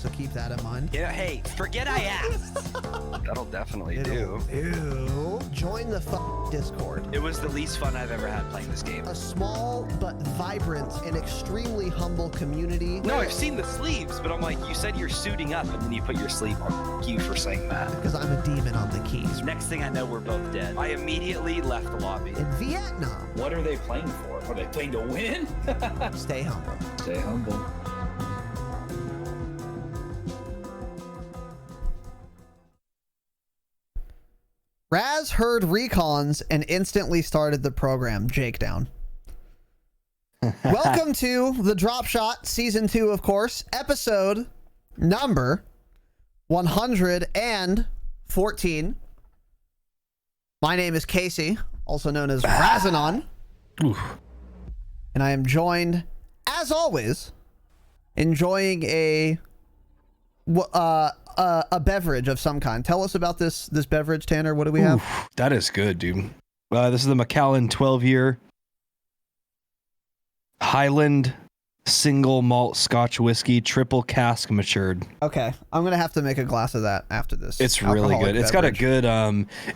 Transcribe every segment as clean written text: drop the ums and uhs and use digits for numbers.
so keep that in mind. Yeah, hey, forget I asked. That'll definitely do. Ew. Join the Discord. It was the least fun I've ever had playing this game. A small but vibrant and extremely humble community. No, I've seen the sleeves, but I'm like, you said you're suiting up and then you put your sleeve on. Thank you for saying that. Because I'm a demon on the keys. Next thing I know, we're both dead. I immediately left the lobby. In Vietnam. What are they playing for? Are they playing to win? Stay humble. Stay humble. Raz heard recons and instantly started the program. Jake down. Welcome to the Dropshot Season 2, of course. Episode number 114. My name is Casey, also known as Razanon. And I am joined, as always, enjoying a beverage of some kind. Tell us about this beverage, Tanner. What do we have? That is good, dude. This is the Macallan 12-year Highland single malt Scotch whiskey, triple cask matured. Okay, I'm gonna have to make a glass of that after this. It's really good. It's got a good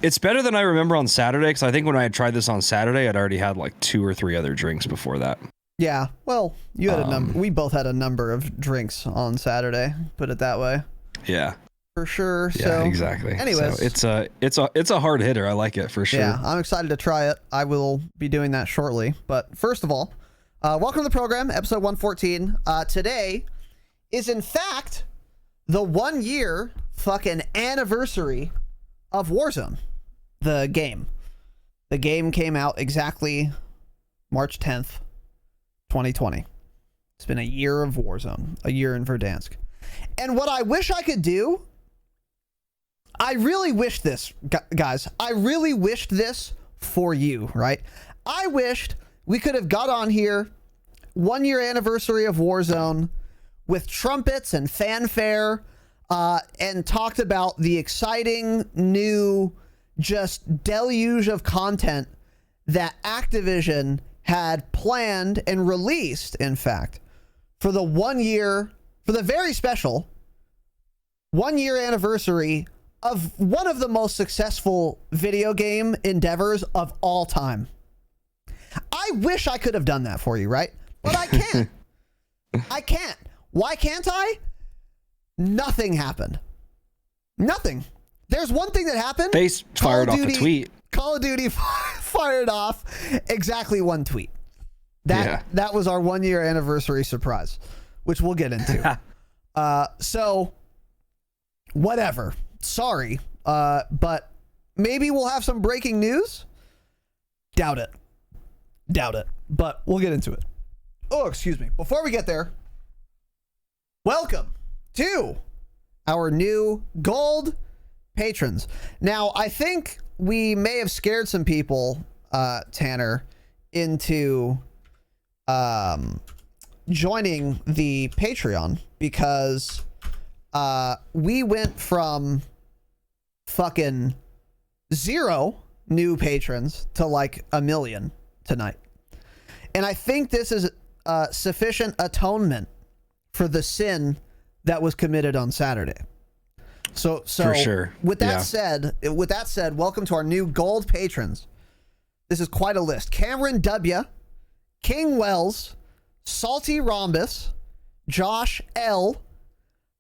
it's better than I remember on Saturday, because I think when I had tried this on Saturday, I'd already had like 2 or 3 other drinks before that. Yeah, well, you had a number. We both had a number of drinks on Saturday. Put it that way. Yeah, for sure. Yeah, so, exactly. Anyways, so it's a hard hitter. I like it for sure. Yeah, I'm excited to try it. I will be doing that shortly. But first of all, welcome to the program, episode 114. Today is in fact the 1-year fucking anniversary of Warzone, the game. The game came out exactly March 10th, 2020. It's been a year of Warzone, a year in Verdansk. And what I wish I could do, I really wish this, guys, I really wished this for you, right? I wished we could have got on here, 1-year anniversary of Warzone, with trumpets and fanfare, and talked about the exciting new just deluge of content that Activision had planned and released, in fact, for the 1-year, for the very special 1-year anniversary of one of the most successful video game endeavors of all time. I wish I could have done that for you, right? But I can't. I can't. Why can't I? Nothing happened. Nothing. There's one thing that happened. Base fired off a tweet. Call of Duty fired off exactly one tweet. That was our 1-year anniversary surprise, which we'll get into. So whatever. Sorry. But maybe we'll have some breaking news. Doubt it. But we'll get into it. Oh, excuse me. Before we get there, welcome to our new gold patrons. Now, I think we may have scared some people, Tanner, into joining the Patreon, because we went from fucking 0 new patrons to like 1 million tonight. And I think this is sufficient atonement for the sin that was committed on Saturday. So for sure. With that said, welcome to our new gold patrons. This is quite a list. Cameron W, King Wells, Salty Rhombus, Josh L,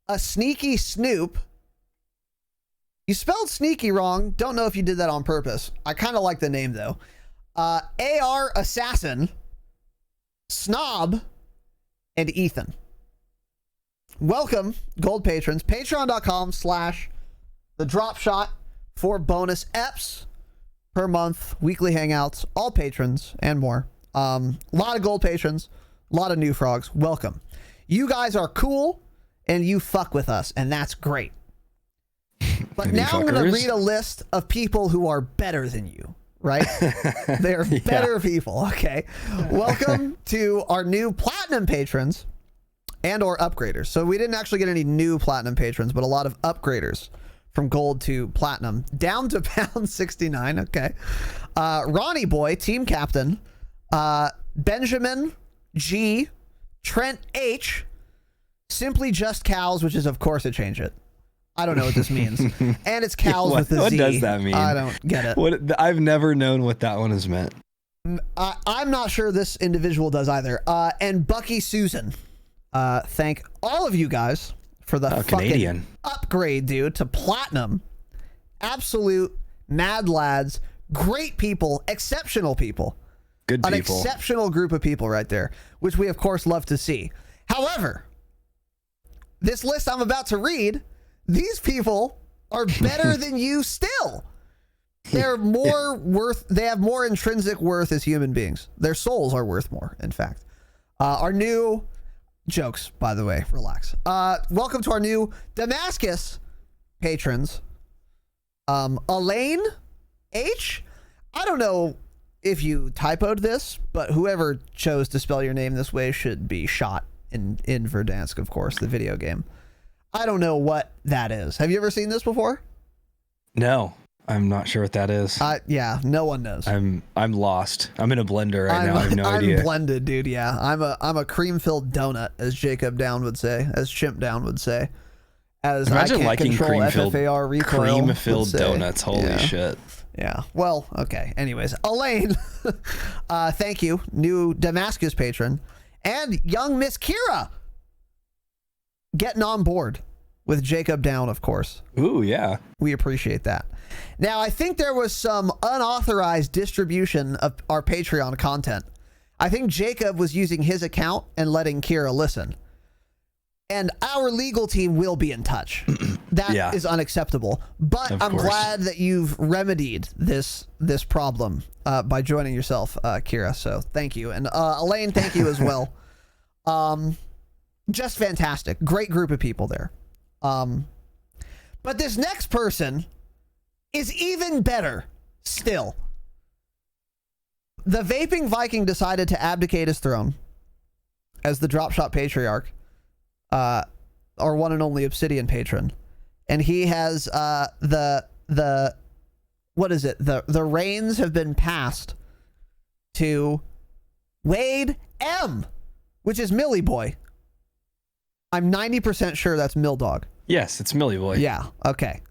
A Sneaky Snoop. You spelled sneaky wrong. Don't know if you did that on purpose. I kind of like the name though. AR Assassin, Snob, and Ethan. Welcome, gold patrons. Patreon.com/thedropshot for bonus EPs per month, weekly hangouts, all patrons, and more. A lot of gold patrons, a lot of new frogs. Welcome. You guys are cool, and you fuck with us, and that's great. But now I'm going to read a list of people who are better than you, right? They're better people. Okay. Welcome to our new platinum patrons and or upgraders. So we didn't actually get any new platinum patrons, but a lot of upgraders from gold to platinum down to pound 69. Okay. Ronnie Boy, team captain, Benjamin G, Trent H, Simply Just Cows, which is of course a change it. I don't know what this means. And it's cows with a Z. What does that mean? I don't get it. I've never known what that one has meant. I'm not sure this individual does either. And Bucky Susan. Thank all of you guys for the fucking Canadian upgrade, dude, to platinum. Absolute mad lads. Great people. Exceptional people. Good people. An exceptional group of people right there, which we of course love to see. However, this list I'm about to read, these people are better than you still. They're more worth. They have more intrinsic worth as human beings. Their souls are worth more, in fact. Our new jokes, by the way, relax. Welcome to our new Damascus patrons. Elaine H. I don't know if you typoed this, but whoever chose to spell your name this way should be shot in Verdansk, of course, the video game. I don't know what that is. Have you ever seen this before? No, I'm not sure what that is. Yeah, no one knows. I'm lost. I'm in a blender right now. I have no idea. I'm blended, dude. Yeah, I'm a cream-filled donut, as Jacob Down would say, as Chimp Down would say. As Imagine I can't liking control FFAR recoil cream-filled donuts. Holy shit. Yeah. Well, okay. Anyways, Elaine, thank you, new Damascus patron, and young Miss Kira getting on board with Jacob Down, of course. Ooh, yeah. We appreciate that. Now, I think there was some unauthorized distribution of our Patreon content. I think Jacob was using his account and letting Kira listen. And our legal team will be in touch. That is unacceptable. But I'm glad that you've remedied this problem by joining yourself, Kira. So thank you. And Elaine, thank you as well. Just fantastic. Great group of people there. But this next person is even better still. The Vaping Viking decided to abdicate his throne as the Dropshot Patriarch, our one and only Obsidian patron. And he has the what is it? The reins have been passed to Wade M, which is Millie Boy. I'm 90% sure that's Mill Dog. Yes, it's Millie Boy. Yeah, okay.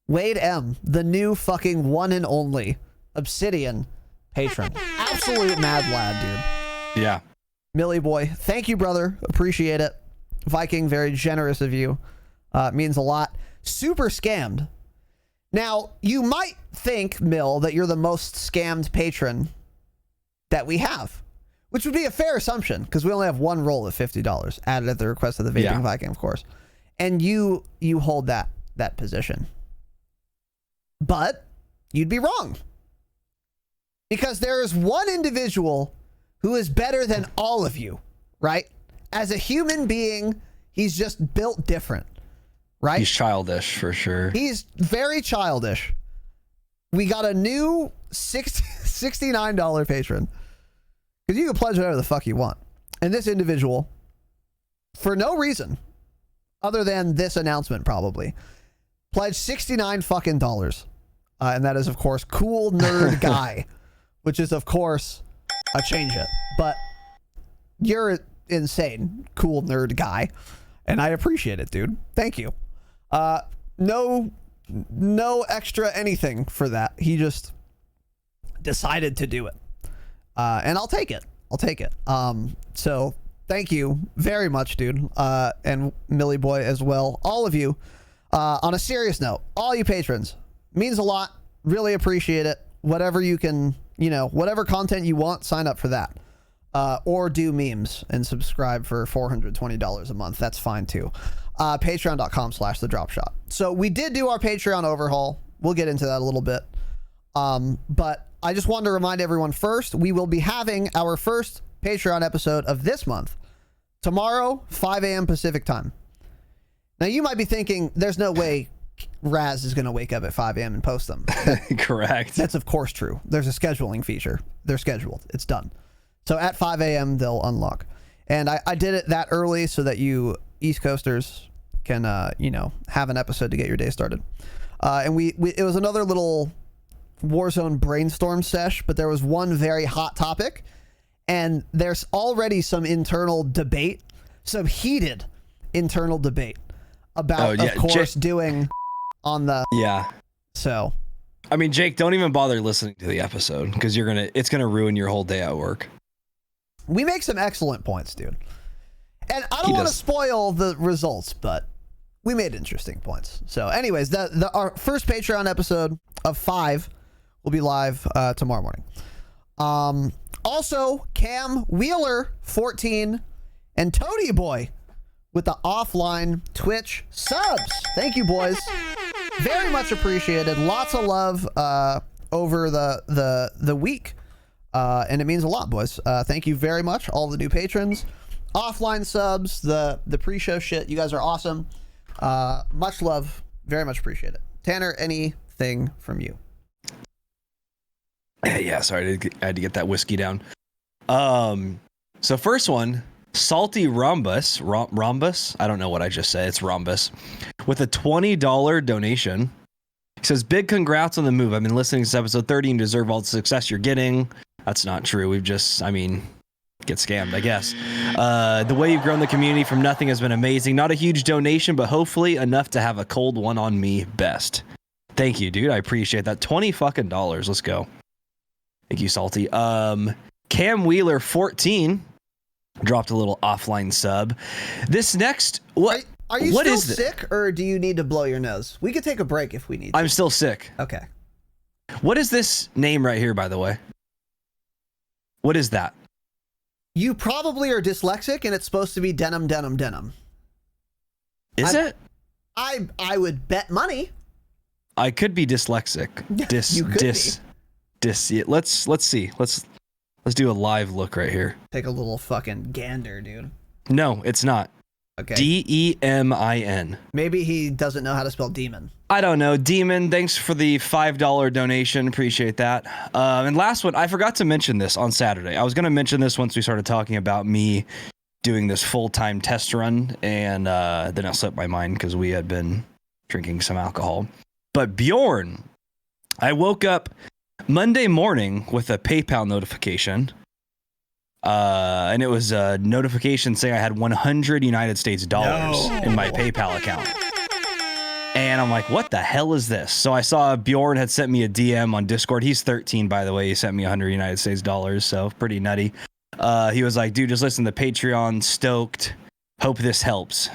Wade M, the new fucking one and only Obsidian patron. Absolute mad lad, dude. Yeah. Millie Boy, thank you, brother. Appreciate it. Viking, very generous of you. Means a lot. Super scammed. Now, you might think, Mill, that you're the most scammed patron that we have, which would be a fair assumption because we only have one roll of $50 added at the request of the Vaping Viking, of course. And you hold that position. But you'd be wrong. Because there is one individual who is better than all of you, right? As a human being, he's just built different, right? He's childish for sure. He's very childish. We got a new $69 patron. Because you can pledge whatever the fuck you want. And this individual, for no reason, other than this announcement probably, pledged $69 fucking dollars. And that is, of course, Cool Nerd Guy, which is, of course, a change it. But you're insane, Cool Nerd Guy. And I appreciate it, dude. Thank you. No extra anything for that. He just decided to do it. And I'll take it. So thank you very much, dude. And Millie Boy as well. All of you. On a serious note, all you patrons, means a lot. Really appreciate it. Whatever you can, whatever content you want, sign up for that. Or do memes and subscribe for $420 a month. That's fine too. Patreon.com/the Dropshot. So we did do our Patreon overhaul. We'll get into that a little bit. But I just wanted to remind everyone first, we will be having our first Patreon episode of this month tomorrow, 5 a.m. Pacific time. Now you might be thinking, there's no way Raz is going to wake up at 5 a.m. and post them. Correct. That's of course true. There's a scheduling feature. They're scheduled. It's done. So at 5 a.m. they'll unlock. And I did it that early so that you East Coasters can, have an episode to get your day started. And it was another little Warzone brainstorm sesh, but there was one very hot topic. And there's already some internal debate, some heated internal debate about, of course, doing on the. Yeah. So. I mean, Jake, don't even bother listening to the episode because it's gonna ruin your whole day at work. We make some excellent points, dude. And I don't want to spoil the results, but we made interesting points. So anyways, our first Patreon episode of 5 will be live tomorrow morning. Also, Cam Wheeler 14 and Toady Boy with the offline Twitch subs. Thank you, boys. Very much appreciated. Lots of love over the week. And it means a lot, boys. Thank you very much, all the new patrons. Offline subs, the pre-show shit. You guys are awesome. Much love. Very much appreciate it. Tanner, anything from you? Yeah, sorry, I had to get that whiskey down. So first one, Salty Rhombus. Rhombus? I don't know what I just said. It's Rhombus. With a $20 donation. He says, big congrats on the move. I've been listening to episode 30 and deserve all the success you're getting. That's not true. We've just, get scammed, I guess. The way you've grown the community from nothing has been amazing. Not a huge donation, but hopefully enough to have a cold one on me best. Thank you, dude. I appreciate that. $20. Let's go. Thank you, Salty. Cam Wheeler 14 dropped a little offline sub. This next, what? Are you still sick, or do you need to blow your nose? We could take a break if we need to. I'm still sick. Okay. What is this name right here, by the way? What is that? You probably are dyslexic, and it's supposed to be denim, denim, denim. Is it? I would bet money. I could be dyslexic. You could be. Let's see. Let's do a live look right here. Take a little fucking gander, dude. No, it's not. Okay. DEMIN. Maybe he doesn't know how to spell demon. I don't know. Demon, thanks for the $5 donation. Appreciate that. And last one, I forgot to mention this on Saturday. I was going to mention this once we started talking about me doing this full-time test run, and then it slipped my mind because we had been drinking some alcohol. But Bjorn, I woke up Monday morning with a PayPal notification. And it was a notification saying I had 100 United States dollars in my PayPal account. And I'm like, what the hell is this? So I saw Bjorn had sent me a DM on Discord. He's 13, by the way. He sent me 100 United States dollars, so pretty nutty. He was like, dude, just listen to Patreon. Stoked. Hope this helps.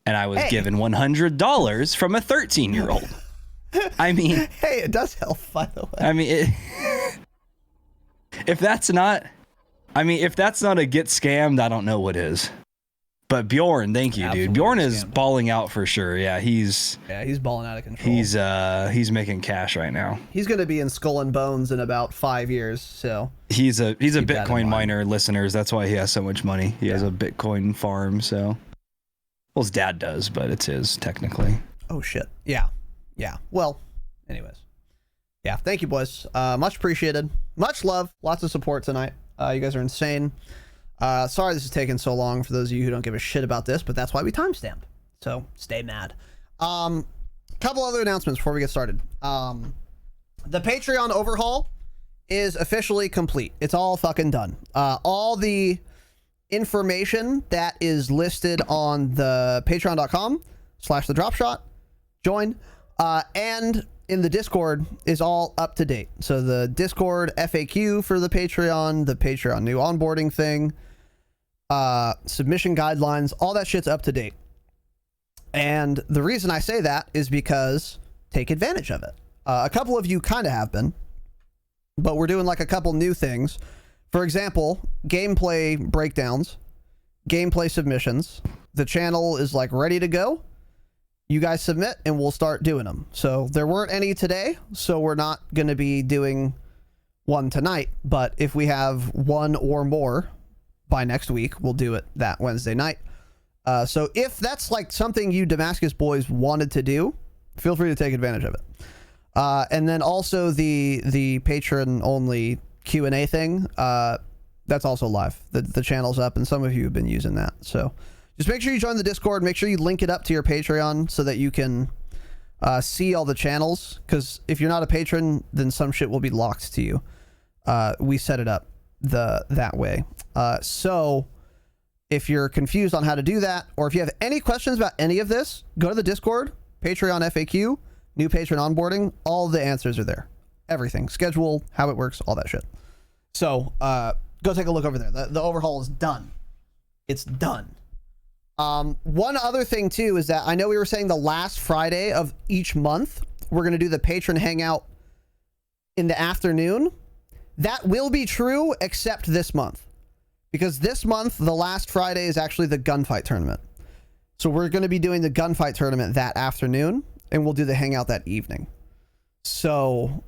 And I was given $100 from a 13-year-old. I mean... Hey, it does help, by the way. I mean, if that's not a get scammed, I don't know what is. But Bjorn, thank you, dude. Bjorn is balling out for sure. Yeah, he's balling out of control. He's making cash right now. He's going to be in Skull and Bones in about 5 years. So he's a Bitcoin miner, listeners. That's why he has so much money. He has a Bitcoin farm. So, well, his dad does, but it's his technically. Oh shit. Yeah. Well, anyways. Yeah. Thank you, boys. Much appreciated. Much love. Lots of support tonight. You guys are insane. Sorry this is taking so long for those of you who don't give a shit about this, but that's why we timestamp. So stay mad. Couple other announcements before we get started. The Patreon overhaul is officially complete. It's all fucking done. All the information that is listed on the patreon.com/the Dropshot join, and in the Discord is all up to date. So the Discord FAQ for the Patreon new onboarding thing, submission guidelines, all that shit's up to date. And the reason I say that is because take advantage of it. A couple of you kind of have been, but we're doing like a couple new things. For example, gameplay breakdowns, gameplay submissions. The channel is like ready to go. You guys submit and we'll start doing them. So there weren't any today, so we're not going to be doing one tonight. But if we have one or more by next week, we'll do it that Wednesday night. So if that's like something you Damascus boys wanted to do, feel free to take advantage of it. And then also the patron only Q&A thing, that's also live. The channel's up and some of you have been using that. So just make sure you join the Discord. Make sure you link it up to your Patreon so that you can see all the channels. Because if you're not a patron, then some shit will be locked to you. We set it up that way. So if you're confused on how to do that, or if you have any questions about any of this, go to the Discord, Patreon FAQ, new patron onboarding. All the answers are there. Everything, schedule, how it works, all that shit. So go take a look over there. The overhaul is done. It's done. One other thing too is that I know we were saying the last Friday of each month we're going to do the patron hangout in the afternoon. That will be true except this month, because this month the last Friday is actually the gunfight tournament. So we're going to be doing the gunfight tournament that afternoon, and we'll do the hangout that evening. So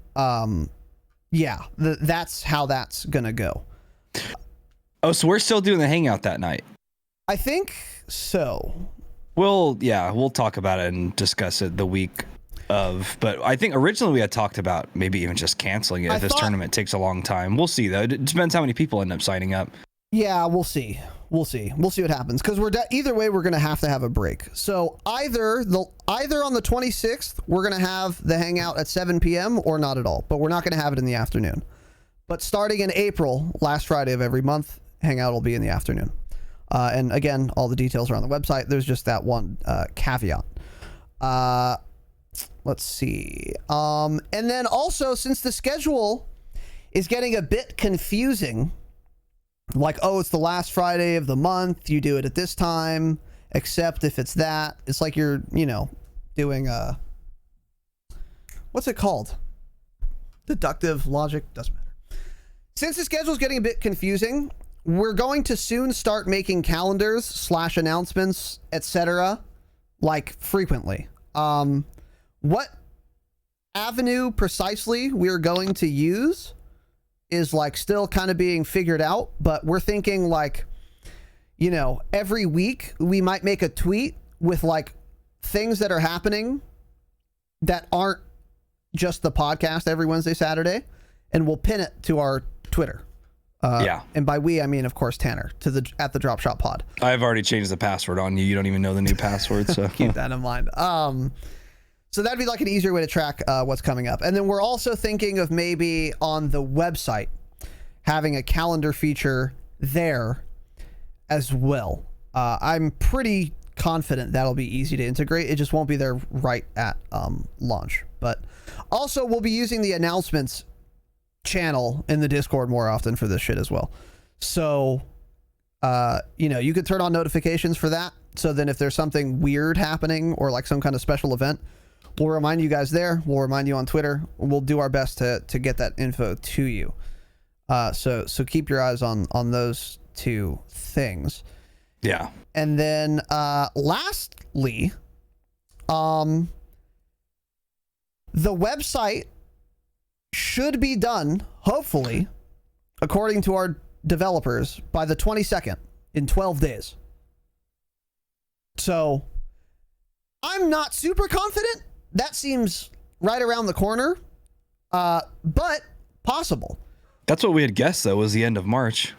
yeah, that's how that's going to go. Oh, so we're still doing the hangout that night? I think so. We'll talk about it and discuss it the week of, but I think originally we had talked about maybe even just canceling it if this tournament takes a long time. We'll see though. It depends how many people end up signing up. Yeah, we'll see. We'll see what happens, because either way we're gonna have to have a break. So either on the 26th we're gonna have the hangout at 7 p.m. or not at all, but we're not gonna have it in the afternoon. But starting in April, last Friday of every month, hangout will be in the afternoon. And again, all the details are on the website. There's just that one caveat. Let's see. And then also, since the schedule is getting a bit confusing, like, oh, it's the last Friday of the month, you do it at this time, except if it's that. It's like you're, doing what's it called? Deductive logic, doesn't matter. Since the schedule is getting a bit confusing, we're going to soon start making calendars / announcements, etc., like frequently. What avenue precisely we're going to use is like still kind of being figured out, but we're thinking like, every week we might make a tweet with like things that are happening that aren't just the podcast every Wednesday, Saturday, and we'll pin it to our Twitter. And by we, I mean, of course, Tanner at the Dropshot Pod. I've already changed the password on you. You don't even know the new password, so keep that in mind. So that'd be like an easier way to track what's coming up. And then we're also thinking of maybe on the website having a calendar feature there as well. I'm pretty confident that'll be easy to integrate. It just won't be there right at launch. But also we'll be using the announcements channel in the Discord more often for this shit as well. So you could turn on notifications for that, so then if there's something weird happening or like some kind of special event, we'll remind you guys there. We'll remind you on Twitter. We'll do our best to get that info to you. So keep your eyes on those two things. Yeah. And then lastly, the website should be done, hopefully, according to our developers, by the 22nd, in 12 days. So I'm not super confident. That seems right around the corner, but possible. That's what we had guessed, though, was the end of March.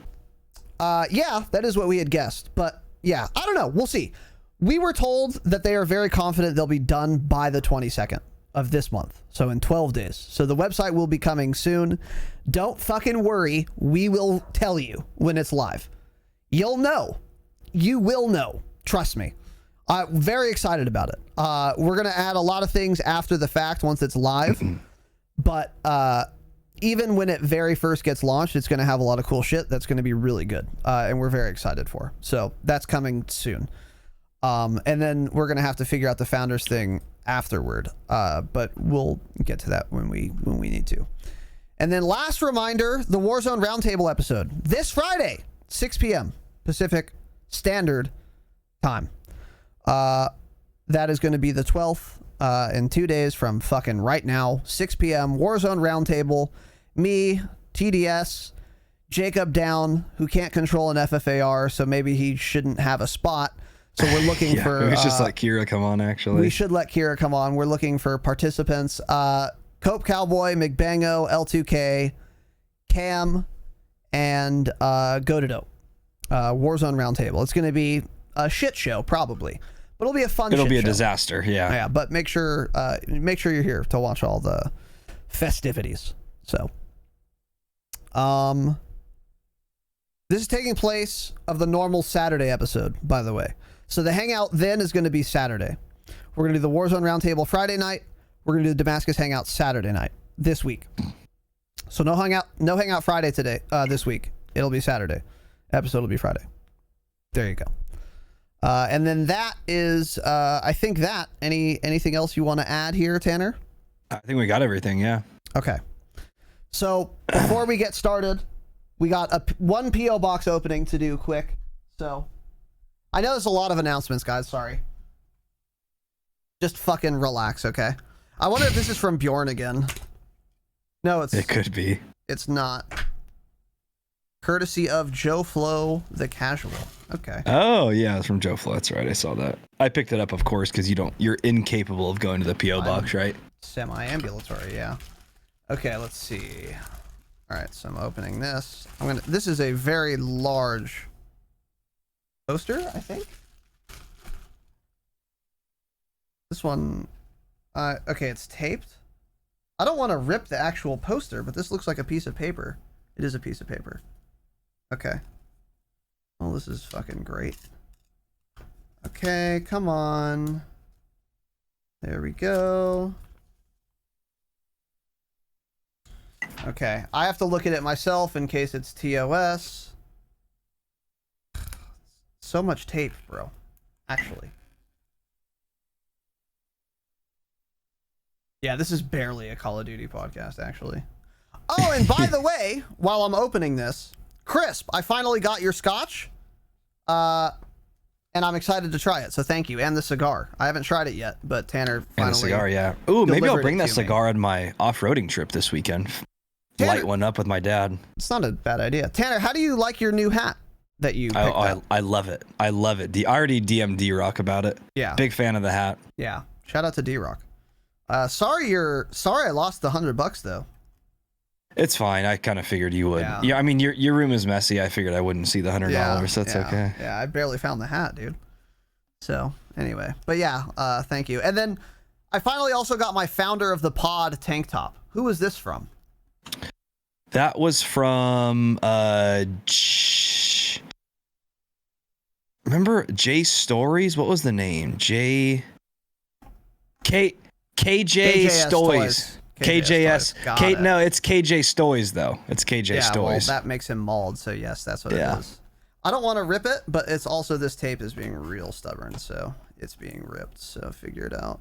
Yeah, that is what we had guessed. But yeah, I don't know. We'll see. We were told that they are very confident they'll be done by the 22nd of this month. So in 12 days. So the website will be coming soon. Don't fucking worry. We will tell you when it's live. You'll know. You will know. Trust me. I'm very excited about it. We're going to add a lot of things after the fact once it's live. But even when it very first gets launched, it's going to have a lot of cool shit that's going to be really good. And we're very excited for. So that's coming soon. And then we're going to have to figure out the founders thing afterward. But we'll get to that when we need to. And then last reminder, the Warzone Roundtable episode this Friday, 6 p.m. Pacific Standard Time. That is going to be the 12th in 2 days from fucking right now, 6 p.m. Warzone Roundtable. Me, TDS, Jacob Down, who can't control an FFAR, so maybe he shouldn't have a spot. So we're looking for... We should just let Kira come on, actually. We should let Kira come on. We're looking for participants. Cope Cowboy, McBango, L2K, Cam, and Gododo. Warzone Roundtable. It's going to be a shit show, probably. But it'll be a fun It'll be a show. disaster, yeah. Yeah, but make sure you're here to watch all the festivities. So... This is taking place of the normal Saturday episode, by the way. So the hangout then is going to be Saturday. We're going to do the Warzone Roundtable Friday night. We're going to do the Damascus Hangout Saturday night this week. So no hangout Friday today, this week. It'll be Saturday. Episode will be Friday. There you go. And then that is, I think that. Anything else you want to add here, Tanner? I think we got everything, yeah. Okay. So before we get started, we got one P.O. box opening to do quick. So I know there's a lot of announcements, guys. Sorry. Just fucking relax, okay? I wonder if this is from Bjorn again. No, it could be. It's not. Courtesy of Joe Flo the Casual. Okay. Oh yeah, it's from Joe Flo. That's right. I saw that. I picked it up, of course, because you're incapable of going to the PO box, right? Semi-ambulatory, yeah. Okay, let's see. All right, so I'm opening this. This is a very large poster, I think. This one, okay, it's taped. I don't want to rip the actual poster, but this looks like a piece of paper. It is a piece of paper. Okay. Oh, this is fucking great. Okay, come on. There we go. Okay, I have to look at it myself in case it's TOS. So much tape, bro. Actually. Yeah, this is barely a Call of Duty podcast, actually. Oh, and by the way, while I'm opening this, Crisp, I finally got your scotch. And I'm excited to try it, so thank you. And the cigar. I haven't tried it yet, but Tanner finally... And the cigar, yeah. Ooh, maybe I'll bring that to cigar on my off-roading trip this weekend. Tanner, light one up with my dad. It's not a bad idea. Tanner, how do you like your new hat that you picked up? I love it. I love it. I already DM'd D-Rock about it. Yeah. Big fan of the hat. Yeah. Shout out to D-Rock. Sorry I lost the $100 though. It's fine. I kind of figured you would. Yeah, I mean, your room is messy. I figured I wouldn't see the $100, so that's okay. Yeah, I barely found the hat, dude. So, anyway. But yeah, thank you. And then I finally also got my Founder of the Pod tank top. Who was this from? That was from remember J Stories? What was the name? KJ Stoys. KJS. No, it's KJ Stoys though. It's KJ Stoys. Well, that makes him mauled, so yes, that's what it is. I don't want to rip it, but it's also this tape is being real stubborn, so it's being ripped. So figure it out.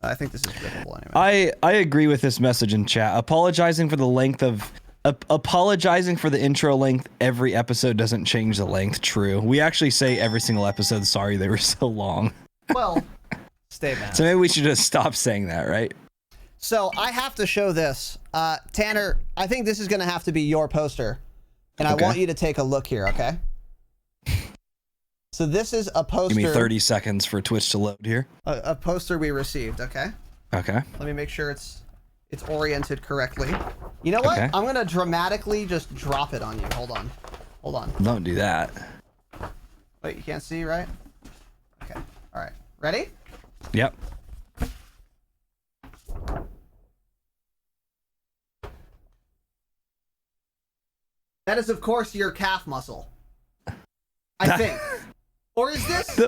I think this is rippable anyway. I agree with this message in chat. Apologizing for the intro length every episode doesn't change the length. True. We actually say every single episode, sorry they were so long. Well, stay mad. So maybe we should just stop saying that, right? So I have to show this. Tanner, I think this is going to have to be your poster. And I want you to take a look here, okay? So this is a poster. Give me 30 seconds for Twitch to load here. A poster we received, okay? Okay. Let me make sure it's oriented correctly. You know what? Okay. I'm going to dramatically just drop it on you. Hold on. Hold on. Don't do that. Wait, you can't see, right? Okay. All right. Ready? Yep. That is, of course, your calf muscle. I think. Or is this?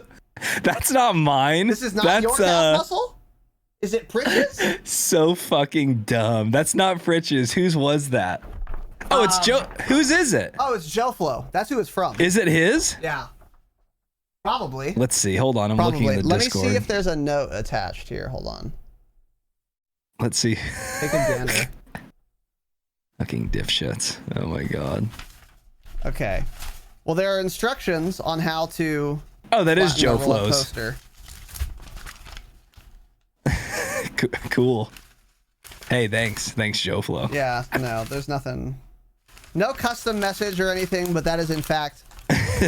That's not mine. This is not your calf muscle? Is it Pritch's? So fucking dumb. That's not Pritch's. Whose was that? Oh, it's Joe. Whose is it? Oh, it's Joe Flo. That's who it's from. Is it his? Yeah. Probably. Let's see. Hold on. I'm looking in the Discord. Let me see if there's a note attached here. Hold on. Let's see. Take a gander. Fucking dipshits. Oh my god. Okay. Well, there are instructions on how to. Oh, that is Joe Flo's. Cool. Hey, thanks, Joe Flo. Yeah. No, there's nothing. No custom message or anything, but that is in fact.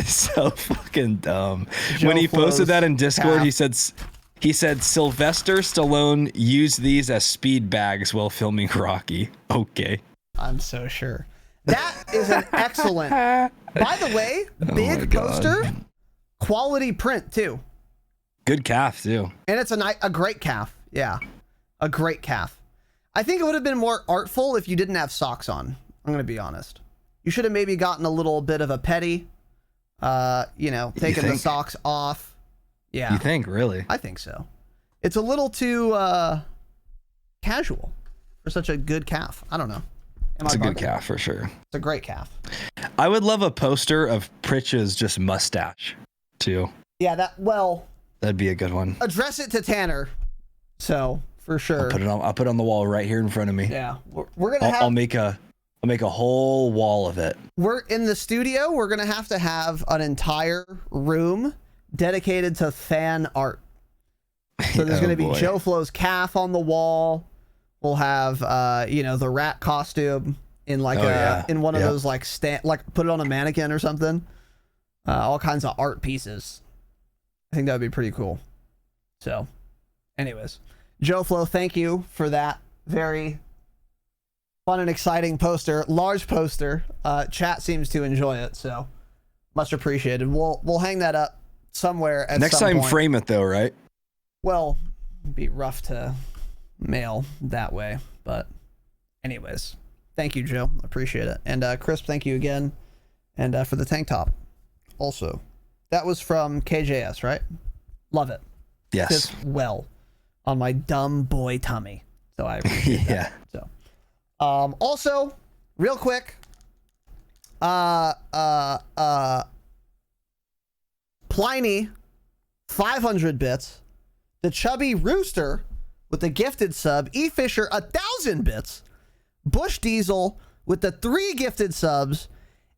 So fucking dumb. Joe when he posted Flo's that in Discord, calf. he said Sylvester Stallone used these as speed bags while filming Rocky. Okay. I'm so sure. That is an excellent. By the way, big poster, quality print too. Good calf too. And it's a great calf. Yeah, a great calf. I think it would have been more artful if you didn't have socks on. I'm gonna be honest. You should have maybe gotten a little bit of a petty, taking the socks off. Yeah. You think, really? I think so. It's a little too casual for such a good calf. I don't know. It's a good calf for sure. It's a great calf. I would love a poster of Pritch's just mustache, too. Yeah, that'd be a good one. Address it to Tanner. So, for sure. I'll put it on the wall right here in front of me. Yeah. We're going to I'll make a whole wall of it. We're in the studio. We're going to have an entire room dedicated to fan art. So there's going to be Joe Flow's calf on the wall. We'll have, the rat costume in in one of those put it on a mannequin or something. All kinds of art pieces. I think that would be pretty cool. So, anyways, Joe Flow, thank you for that very fun and exciting poster, large poster. Chat seems to enjoy it, so much appreciated. We'll hang that up somewhere at next some time. point. Frame it though, right? Well, it'd be rough to mail that way, but anyways, thank you, Joe. Appreciate it. And Crisp, thank you again, and for the tank top. Also, that was from KJS, right? Love it. Yes. Fits well on my dumb boy tummy. So I appreciate that. So, also, real quick, Pliny, 500 bits. The Chubby Rooster with the gifted sub. E Fisher, 1,000 bits. Bush Diesel with the 3 gifted subs.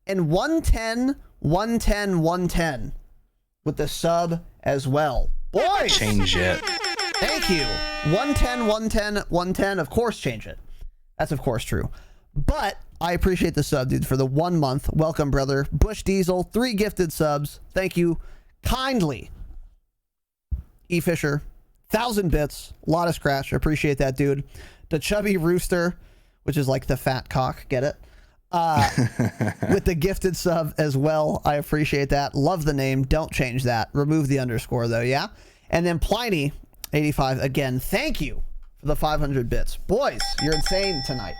And 110 with the sub as well. Boys! Change it. Thank you. 110. Of course, change it. That's of course true. But I appreciate the sub, dude, for the 1 month. Welcome, brother. Bush Diesel, 3 gifted subs. Thank you kindly. E Fisher, 1,000 bits. A lot of scratch. Appreciate that, dude. The Chubby Rooster, which is like the fat cock. Get it? With the gifted sub as well. I appreciate that. Love the name. Don't change that. Remove the underscore though. Yeah. And then Pliny 85 again. Thank you for the 500 bits. Boys, you're insane tonight.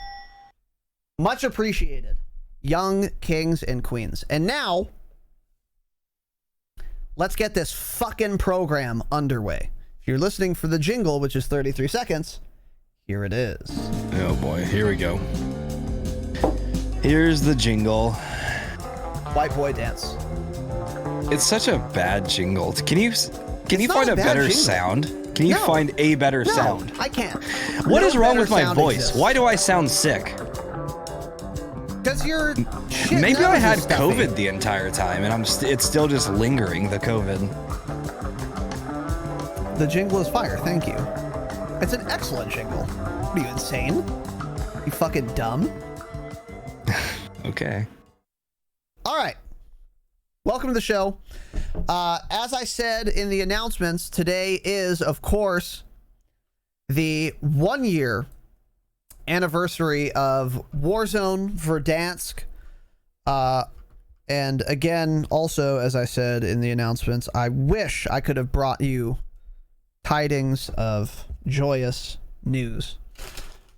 Much appreciated. Young kings and queens. And now let's get this fucking program underway. If you're listening for the jingle, which is 33 seconds, here it is. Oh boy, here we go. Here's the jingle. White boy dance. It's such a bad jingle. Can you find a better jingle. sound? Can you find a better sound? I can't. What is wrong better with my sound voice? exists. Why do I sound sick? Because you're shit. Maybe I had stuffy. COVID the entire time, and it's still just lingering. The COVID. The jingle is fire. Thank you. It's an excellent jingle. What are you, insane? You fucking dumb. Okay. All right. Welcome to the show. As I said in the announcements, today is, of course, the 1 year anniversary of Warzone Verdansk. And again, also, as I said in the announcements, I wish I could have brought you tidings of joyous news.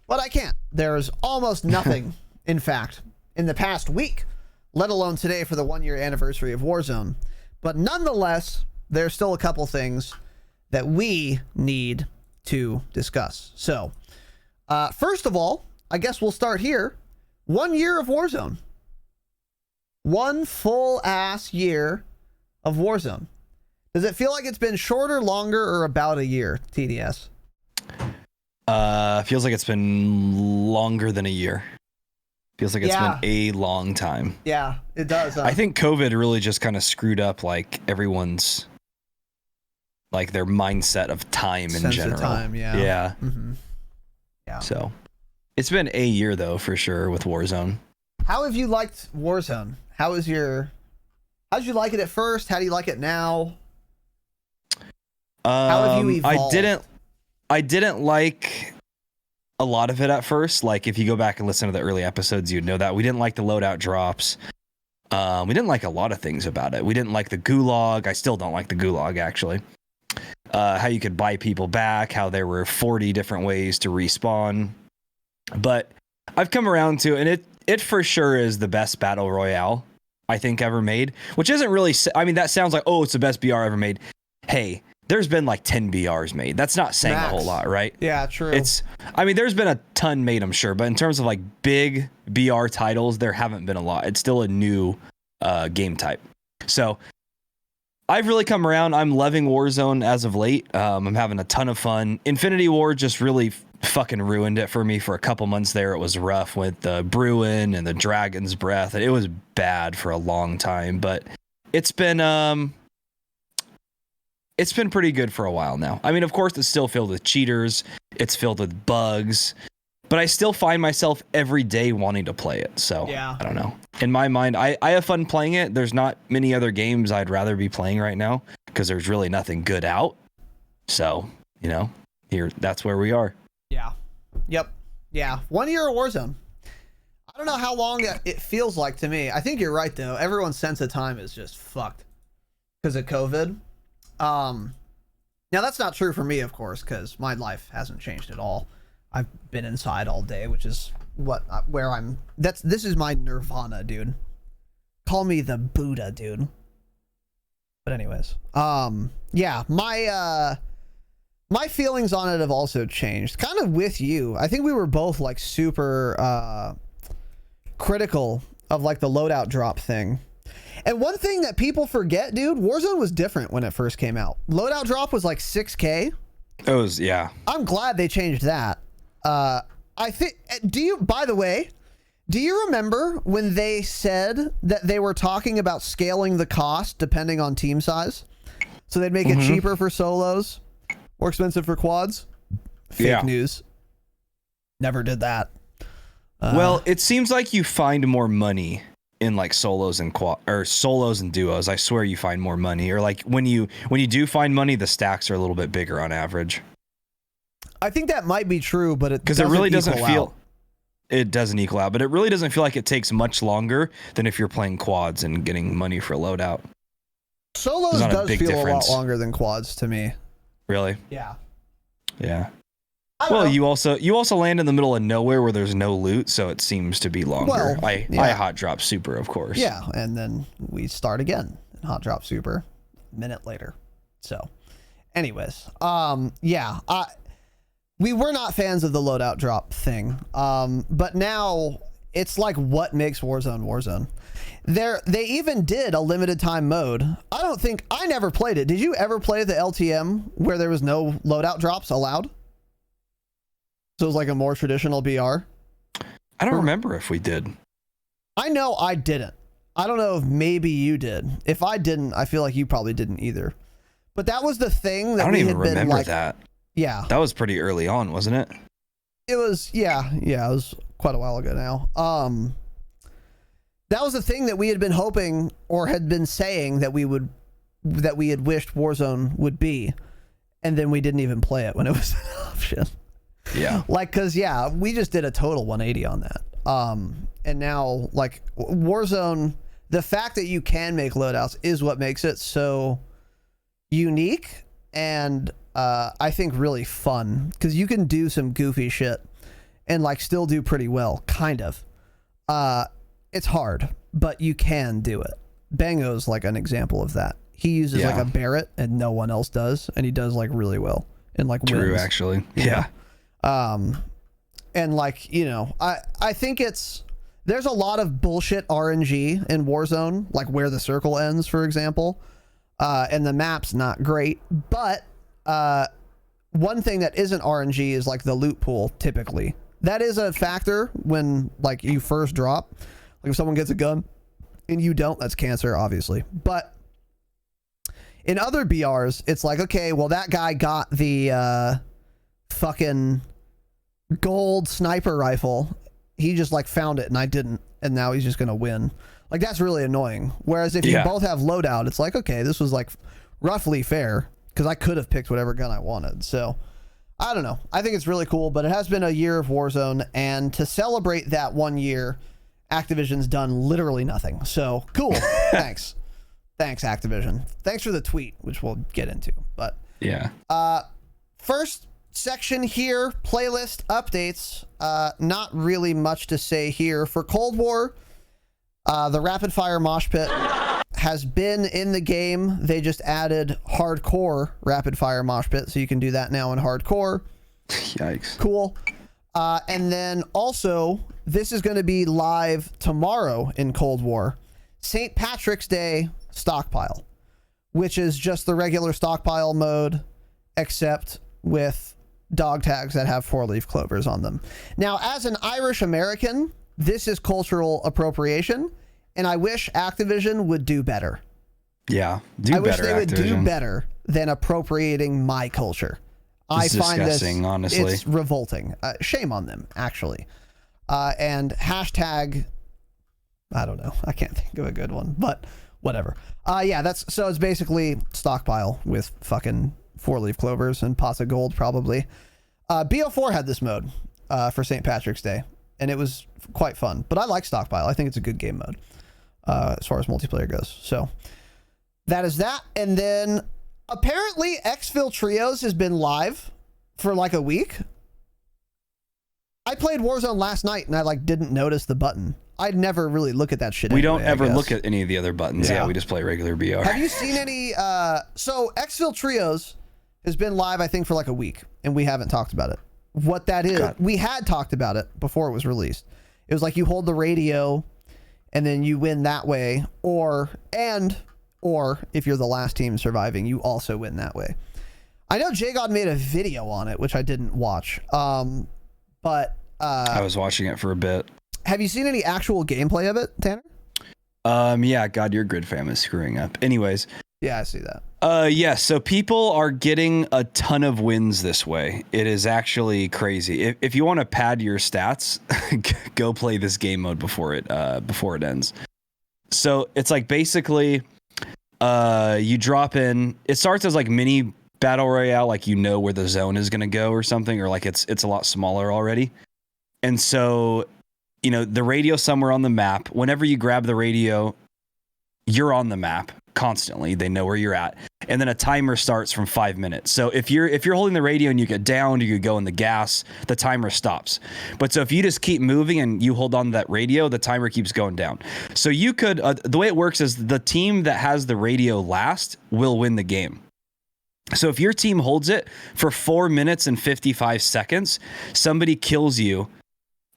But I can't. There's almost nothing, in fact, in the past week, let alone today for the 1 year anniversary of Warzone. But nonetheless, there's still a couple things that we need to discuss. So, first of all, I guess we'll start here. 1 year of Warzone. 1 full ass year of Warzone. Does it feel like it's been shorter, longer, or about a year, TDS? Feels like it's been longer than a year. Feels like it's been a long time. Yeah, it does. I think COVID really just kind of screwed up like everyone's, like their mindset of time in general. Of time, yeah. Yeah. Mm-hmm. Yeah. So it's been a year though, for sure, with Warzone. How have you liked Warzone? How'd you like it at first? How do you like it now? How have you evolved? I didn't like a lot of it at first. Like if you go back and listen to the early episodes, you'd know that we didn't like the loadout drops. We didn't like a lot of things about it. We didn't like the gulag. I still don't like the gulag, actually. How you could buy people back, how there were 40 different ways to respawn. But I've come around to, and it for sure is the best battle royale I think ever made, which isn't really, I mean, that sounds like, oh, it's the best BR ever made. Hey, there's been like 10 BRs made. That's not saying a whole lot, right? Yeah, true. I mean, there's been a ton made, I'm sure, but in terms of like big BR titles, there haven't been a lot. It's still a new game type. So I've really come around. I'm loving Warzone as of late. I'm having a ton of fun. Infinity War just really fucking ruined it for me for a couple months there. It was rough with the Bruin and the Dragon's Breath. It was bad for a long time, but it's been pretty good for a while now. I mean, of course, it's still filled with cheaters. It's filled with bugs, but I still find myself every day wanting to play it. So yeah. I don't know. In my mind, I have fun playing it. There's not many other games I'd rather be playing right now because there's really nothing good out. So, that's where we are. Yeah. Yep. Yeah. 1 year of Warzone. I don't know how long it feels like to me. I think you're right, though. Everyone's sense of time is just fucked because of COVID. Now that's not true for me, of course, because my life hasn't changed at all. I've been inside all day, which is this is my nirvana, dude. Call me the Buddha, dude. But anyways, yeah, my feelings on it have also changed, kind of with you. I think we were both like super critical of like the loadout drop thing. And one thing that people forget, dude, Warzone was different when it first came out. Loadout drop was like 6K. It was, yeah. I'm glad they changed that. I think, by the way, do you remember when they said that they were talking about scaling the cost depending on team size? So they'd make it cheaper for solos, more expensive for quads? Fake news. Never did that. Well, it seems like you find more money in like solos and solos and duos. I swear you find more money, or like when you do find money, the stacks are a little bit bigger on average. I think that might be true, but it really doesn't feel. It doesn't equal out, but it really doesn't feel like it takes much longer than if you're playing quads and getting money for a loadout. Solos does feel a lot longer than quads to me. Really? Yeah. Yeah. Well, you also land in the middle of nowhere where there's no loot, so it seems to be longer. Well, I hot drop super, of course. Yeah, and then we start again and hot drop super a minute later. So, anyways, yeah, we were not fans of the loadout drop thing, but now it's like what makes Warzone. They even did a limited time mode. I never played it. Did you ever play the LTM where there was no loadout drops allowed? So it was like a more traditional BR? I don't remember if we did. I know I didn't. I don't know if maybe you did. If I didn't, I feel like you probably didn't either. But that was the thing that I don't we even had been remember like, that. Yeah. That was pretty early on, wasn't it? It was, yeah, it was quite a while ago now. That was the thing that we had been hoping or had been saying that we had wished Warzone would be, and then we didn't even play it when it was an option. Yeah. Like, cause yeah, we just did a total 180 on that. And now like Warzone, the fact that you can make loadouts is what makes it so unique and I think really fun, because you can do some goofy shit and like still do pretty well, kind of. It's hard, but you can do it. Bango's like an example of that. He uses like a Barrett and no one else does, and he does like really well and like True, wins. actually. Yeah. And like, I think there's a lot of bullshit RNG in Warzone, like where the circle ends, for example. And the map's not great, but one thing that isn't RNG is like the loot pool. Typically that is a factor when like you first drop, like if someone gets a gun and you don't, that's cancer, obviously. But in other BRs, it's like, okay, well, that guy got the fucking gold sniper rifle. He just like found it and I didn't, and now he's just gonna win. Like, that's really annoying. Whereas if you both have loadout, it's like, okay, this was like roughly fair because I could have picked whatever gun I wanted. So I don't know. I think it's really cool, but it has been a year of Warzone, and to celebrate that 1 year, Activision's done literally nothing. So cool. Thanks, Activision. Thanks for the tweet, which we'll get into. But yeah. First section here, playlist updates. Not really much to say here. For Cold War, the rapid fire mosh pit has been in the game. They just added hardcore rapid fire mosh pit, so you can do that now in hardcore. Yikes. Cool. And then also, this is going to be live tomorrow in Cold War. St. Patrick's Day stockpile, which is just the regular stockpile mode, except with dog tags that have 4-leaf clovers on them. Now, as an Irish American, this is cultural appropriation, and I wish Activision would do better. Yeah, I wish they would do better than appropriating my culture. I find this honestly. It's revolting. Shame on them, actually. And hashtag, I don't know. I can't think of a good one, but whatever. Yeah, so it's basically stockpile with fucking 4-leaf clovers and pots of gold, probably. BO4 had this mode for St. Patrick's Day, and it was quite fun. But I like stockpile. I think it's a good game mode as far as multiplayer goes. So that is that. And then apparently Exfil Trios has been live for like a week. I played Warzone last night and I didn't notice the button. I'd never really look at that shit. We don't ever look at any of the other buttons. Yeah. Yeah, we just play regular BR. Have you seen any? So Exfil Trios has been live, I think, for like a week, and we haven't talked about it. What that is, we had talked about it before it was released. It was like you hold the radio, and then you win that way, or if you're the last team surviving, you also win that way. I know JGod made a video on it, which I didn't watch. But I was watching it for a bit. Have you seen any actual gameplay of it, Tanner? Yeah, God, your grid fam is screwing up. Anyways. Yeah, I see that. Yeah, so people are getting a ton of wins this way. It is actually crazy. If you want to pad your stats, go play this game mode before it ends. So it's like basically you drop in, it starts as like mini battle royale, like you know where the zone is going to go or something, or like it's a lot smaller already. And so, you know, the radio somewhere on the map, whenever you grab the radio, you're on the map constantly. They know where you're at. And then a timer starts from 5 minutes. So if you're holding the radio and you get down or you go in the gas, the timer stops. But so if you just keep moving and you hold on to that radio, the timer keeps going down. So you could, the way it works is the team that has the radio last will win the game. So if your team holds it for 4 minutes and 55 seconds, somebody kills you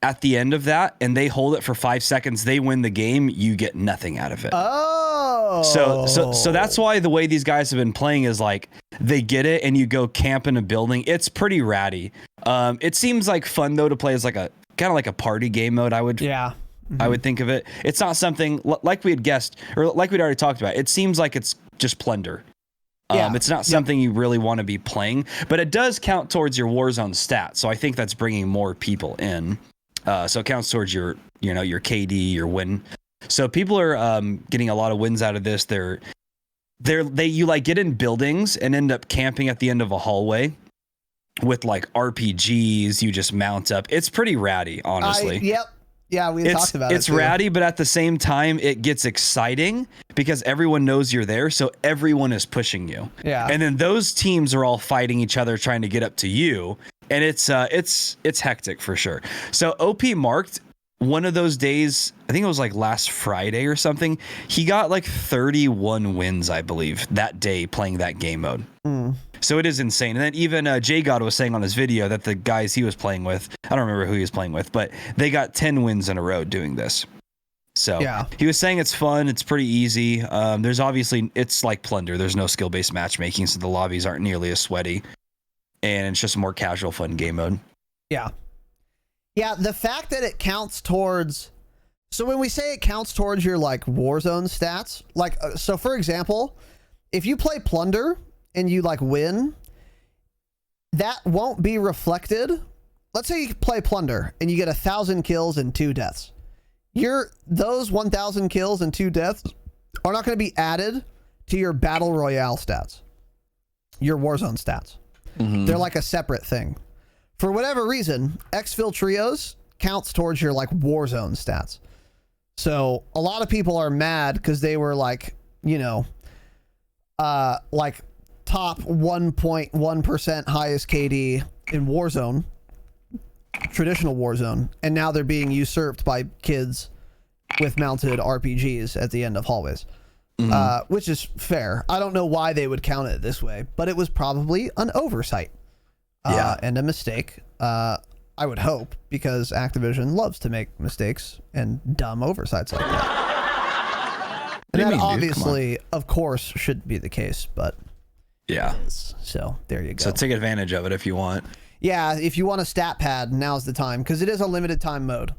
at the end of that and they hold it for 5 seconds, they win the game, you get nothing out of it. Oh. So that's why the way these guys have been playing is like they get it and you go camp in a building. It's pretty ratty. It seems like fun though to play as like a kind of like a party game mode. I would think of it. It's not something like we had guessed or like we'd already talked about. It seems like it's just plunder. It's not something you really want to be playing, but it does count towards your Warzone stats. So I think that's bringing more people in. So it counts towards your KD, your win. So people are getting a lot of wins out of this. You like get in buildings and end up camping at the end of a hallway with like RPGs. You just mount up. It's pretty ratty, honestly. Yep. Yeah, we talked about it. It's ratty, but at the same time, it gets exciting because everyone knows you're there, so everyone is pushing you. Yeah. And then those teams are all fighting each other, trying to get up to you, and it's hectic for sure. So OP marked one of those days. I think it was like last Friday or something. He got like 31 wins, I believe, that day playing that game mode. So it is insane. And then even JGod was saying on his video that the guys he was playing with, I don't remember who he was playing with, but they got 10 wins in a row doing this. So yeah. He was saying it's fun. It's pretty easy. There's obviously, it's like plunder. There's no skill-based matchmaking, so the lobbies aren't nearly as sweaty. And it's just a more casual, fun game mode. Yeah. Yeah, the fact that it counts towards... So when we say it counts towards your like Warzone stats, like, so for example, if you play plunder and you like win, that won't be reflected. Let's say you play plunder and you get 1,000 kills and 2 deaths. Those 1,000 kills and 2 deaths are not going to be added to your battle royale stats, your Warzone stats. They're like a separate thing. For whatever reason, Exfil Trios counts towards your like Warzone stats. So a lot of people are mad because they were like, you know, like top 1.1% highest KD in Warzone, traditional Warzone, and now they're being usurped by kids with mounted RPGs at the end of hallways, which is fair. I don't know why they would count it this way, but it was probably an oversight and a mistake. I would hope, because Activision loves to make mistakes and dumb oversights like that. And that obviously, of course, should be the case, but yeah. it is. So there you go. So take advantage of it if you want. Yeah, if you want a stat pad, now's the time, because it is a limited time mode.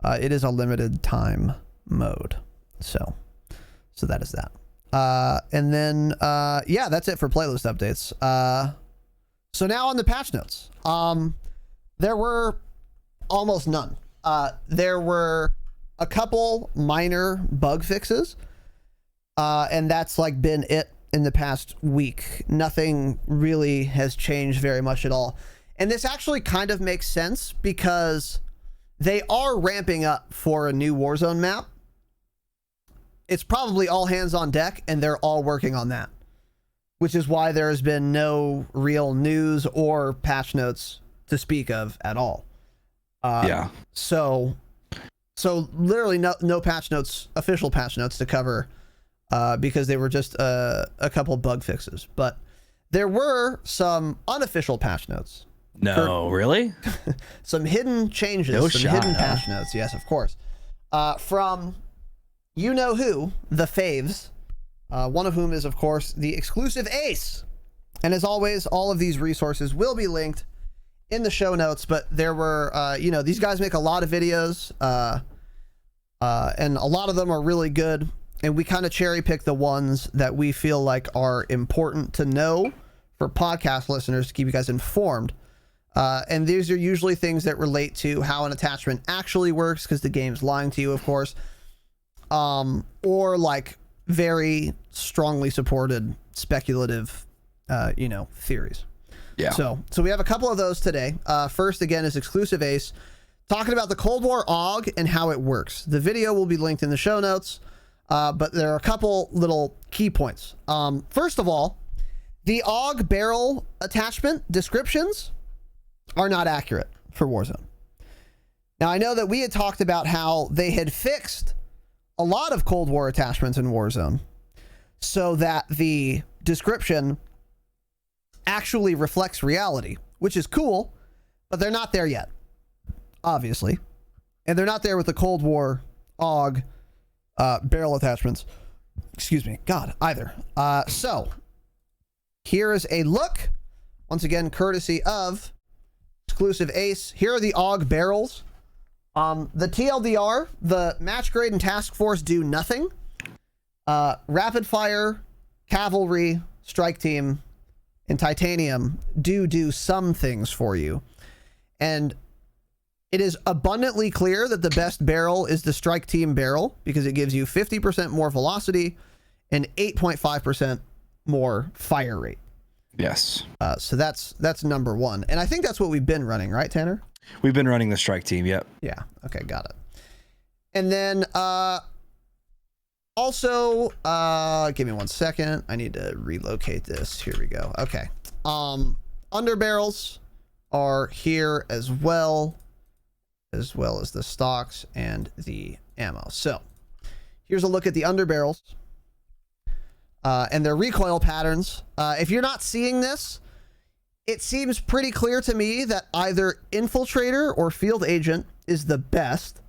It is a limited time mode. So that is that. And then, yeah, that's it for playlist updates. So now on the patch notes. There were almost none. There were a couple minor bug fixes, and that's like been it in the past week. Nothing really has changed very much at all. And this actually kind of makes sense because they are ramping up for a new Warzone map. It's probably all hands on deck, and they're all working on that, which is why there has been no real news or patch notes to speak of at all. Yeah. So literally no patch notes, official patch notes to cover, because they were just a couple bug fixes. But there were some unofficial patch notes. No, really? Some hidden changes, hidden patch notes. Yes, of course. From you know who, the faves, one of whom is, of course, the exclusive Ace. And as always, all of these resources will be linked in the show notes, but there were, these guys make a lot of videos, and a lot of them are really good, and we kind of cherry pick the ones that we feel like are important to know for podcast listeners to keep you guys informed. And these are usually things that relate to how an attachment actually works, because the game's lying to you, of course, or like very strongly supported speculative, theories. Yeah. So we have a couple of those today. First, again, is exclusive Ace talking about the Cold War AUG and how it works. The video will be linked in the show notes, but there are a couple little key points. First of all, the AUG barrel attachment descriptions are not accurate for Warzone. Now, I know that we had talked about how they had fixed a lot of Cold War attachments in Warzone so that the description actually reflects reality, which is cool, but they're not there yet, obviously. And they're not there with the Cold War AUG barrel attachments. Excuse me. God, either. So here is a look, once again, courtesy of exclusive Ace. Here are the AUG barrels. The TLDR, the match grade and task force do nothing. Rapid fire, cavalry, strike team, and titanium do some things for you. And it is abundantly clear that the best barrel is the strike team barrel, because it gives you 50% more velocity and 8.5% more fire rate. Yes. So that's number one. And I think that's what we've been running, right, Tanner? We've been running the strike team. Yep. Yeah. Okay. Got it. And then, also, give me 1 second. I need to relocate this. Here we go. Okay. Underbarrels are here as well as the stocks and the ammo. So here's a look at the underbarrels, and their recoil patterns. If you're not seeing this, it seems pretty clear to me that either Infiltrator or Field Agent is the best.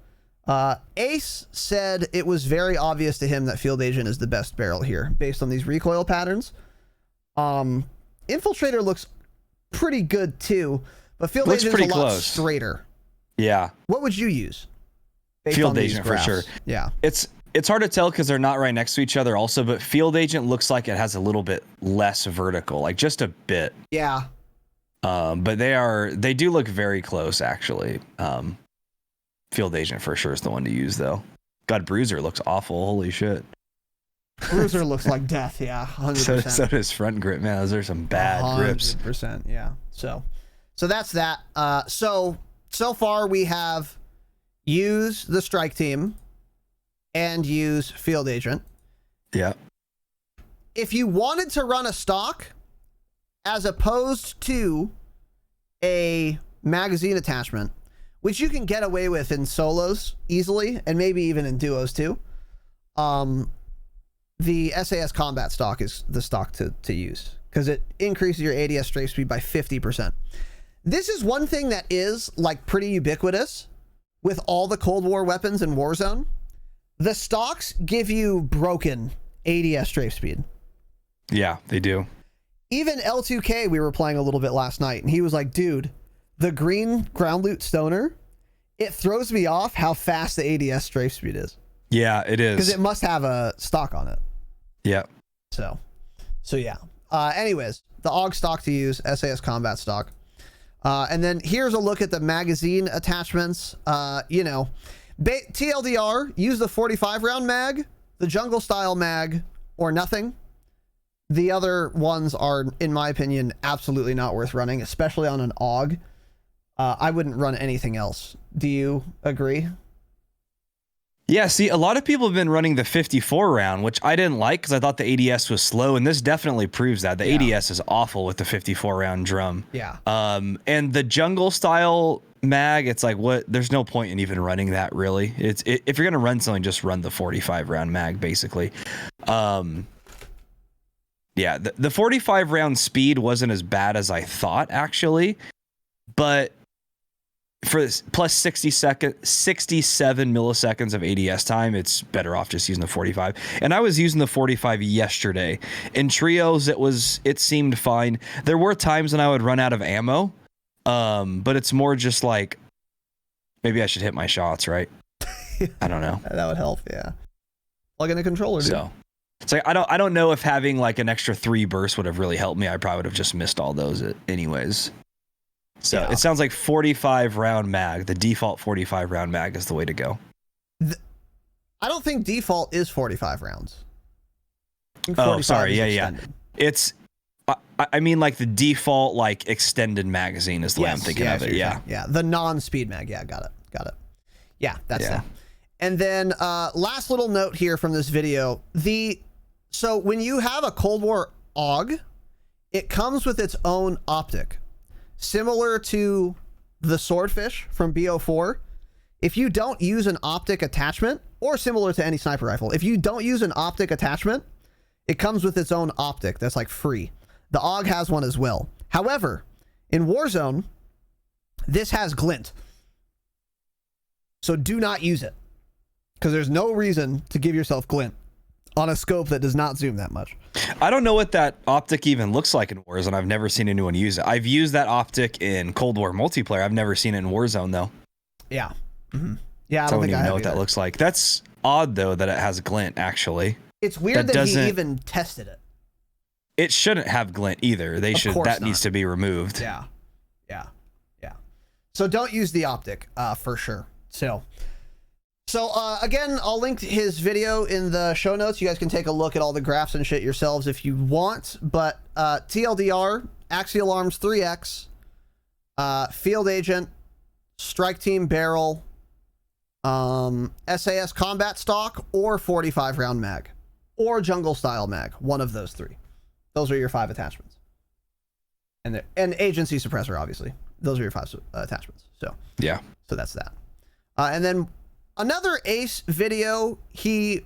Ace said it was very obvious to him that Field Agent is the best barrel here based on these recoil patterns. Infiltrator looks pretty good too, but Field Agent is a lot straighter. Yeah. What would you use? Field Agent for sure. Yeah. It's hard to tell because they're not right next to each other also, but Field Agent looks like it has a little bit less vertical, like just a bit. Yeah. But they do look very close actually. Field Agent for sure is the one to use though. God, Bruiser looks awful. Holy shit. Bruiser looks like death. Yeah. 100%. So does front grip, man. Those are some bad grips. 100%. Yeah. So that's that. So far we have used the strike team and use Field Agent. Yeah. If you wanted to run a stock as opposed to a magazine attachment, which you can get away with in solos easily, and maybe even in duos too. The SAS combat stock is the stock to use because it increases your ADS strafe speed by 50%. This is one thing that is like pretty ubiquitous with all the Cold War weapons in Warzone. The stocks give you broken ADS strafe speed. Yeah, they do. Even L2K, we were playing a little bit last night, and he was like, dude, the green ground loot stoner, it throws me off how fast the ADS strafe speed is. Yeah, it is. Because it must have a stock on it. Yeah. So yeah. Anyways, the AUG stock to use, SAS combat stock. And then here's a look at the magazine attachments. You know, TLDR, use the 45 round mag, the jungle style mag, or nothing. The other ones are, in my opinion, absolutely not worth running, especially on an AUG. I wouldn't run anything else. Do you agree? Yeah, see, a lot of people have been running the 54 round, which I didn't like because I thought the ADS was slow, and this definitely proves that. The ADS is awful with the 54 round drum. Yeah. And the jungle style mag, it's like, what? There's no point in even running that, really. If you're gonna run something, just run the 45 round mag, basically. Yeah, the 45 round speed wasn't as bad as I thought, actually, but for this plus 67 milliseconds of ADS time, it's better off just using the 45. And I was using the 45 yesterday. In trios, it seemed fine. There were times when I would run out of ammo, but it's more just like, maybe I should hit my shots, right? I don't know. That would help, yeah. Plug in a controller, dude. So it's like, I don't know if having like an extra 3 bursts would have really helped me. I probably would have just missed all those anyways. So yeah. It sounds like 45 round mag, the default 45 round mag is the way to go. I don't think default is 45 rounds. Oh, sorry. Yeah. It's, I mean like the default like extended magazine is the way I'm thinking of it. Yeah. Yeah. The non-speed mag. Yeah. Got it. Yeah. That's it. And then last little note here from this video. So when you have a Cold War AUG, it comes with its own optic. Similar to the Swordfish from BO4, if you don't use an optic attachment, or similar to any sniper rifle, if you don't use an optic attachment, it comes with its own optic that's like free. The AUG has one as well. However, in Warzone, this has glint. So do not use it, because there's no reason to give yourself glint on a scope that does not zoom that much. I don't know what that optic even looks like in Warzone. I've never seen anyone use it. I've used that optic in Cold War multiplayer. I've never seen it in Warzone though. Yeah. Mm-hmm. Yeah, I don't even know what that looks like. That's odd though that it has glint actually. It's weird that he even tested it. It shouldn't have glint either. That needs to be removed. Yeah. So don't use the optic for sure. So again, I'll link his video in the show notes. You guys can take a look at all the graphs and shit yourselves if you want. But TLDR, Axial Arms 3X, Field Agent, Strike Team Barrel, SAS Combat Stock, or 45 round mag, or Jungle Style mag. One of those 3. Those are your 5 attachments. And Agency Suppressor, obviously. Those are your 5 attachments. So yeah. So that's that. And then another Ace video he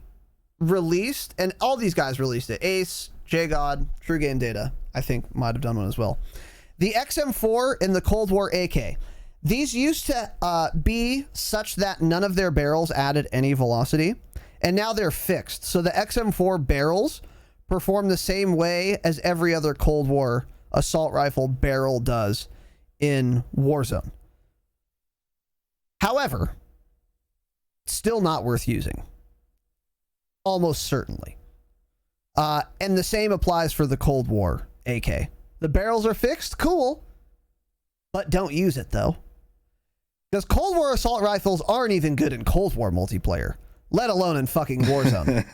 released, and all these guys released it. Ace, JGod, True Game Data, I think might have done one as well. The XM4 and the Cold War AK. These used to be such that none of their barrels added any velocity, and now they're fixed. So the XM4 barrels perform the same way as every other Cold War assault rifle barrel does in Warzone. However, still not worth using. Almost certainly. And the same applies for the Cold War AK. The barrels are fixed, cool, but don't use it though. Because Cold War assault rifles aren't even good in Cold War multiplayer, let alone in fucking Warzone.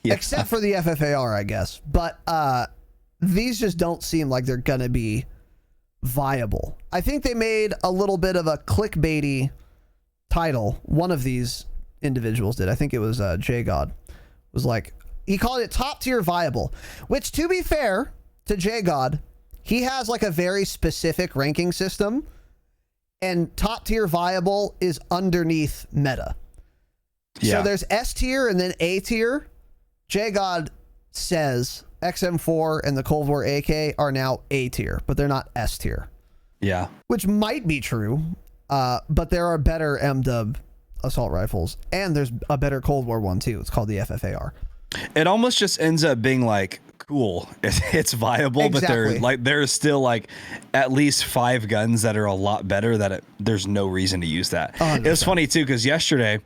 Yeah. Except for the FFAR, I guess. But these just don't seem like they're gonna be viable. I think they made a little bit of a clickbaity title. One of these individuals did. I think it was JGod. Was like, he called it top tier viable, which to be fair to JGod he has like a very specific ranking system, and top tier viable is underneath meta. Yeah. So there's S tier and then A tier. JGod says XM4 and the Cold War AK are now A tier, but they're not S tier. Yeah. Which might be true, but there are better MW assault rifles, and there's a better Cold War one too. It's called the FFAR. It almost just ends up being like, cool, it's viable, Exactly. but there's still like at least 5 guns that are a lot better that there's no reason to use that. 100%. It was funny too, because yesterday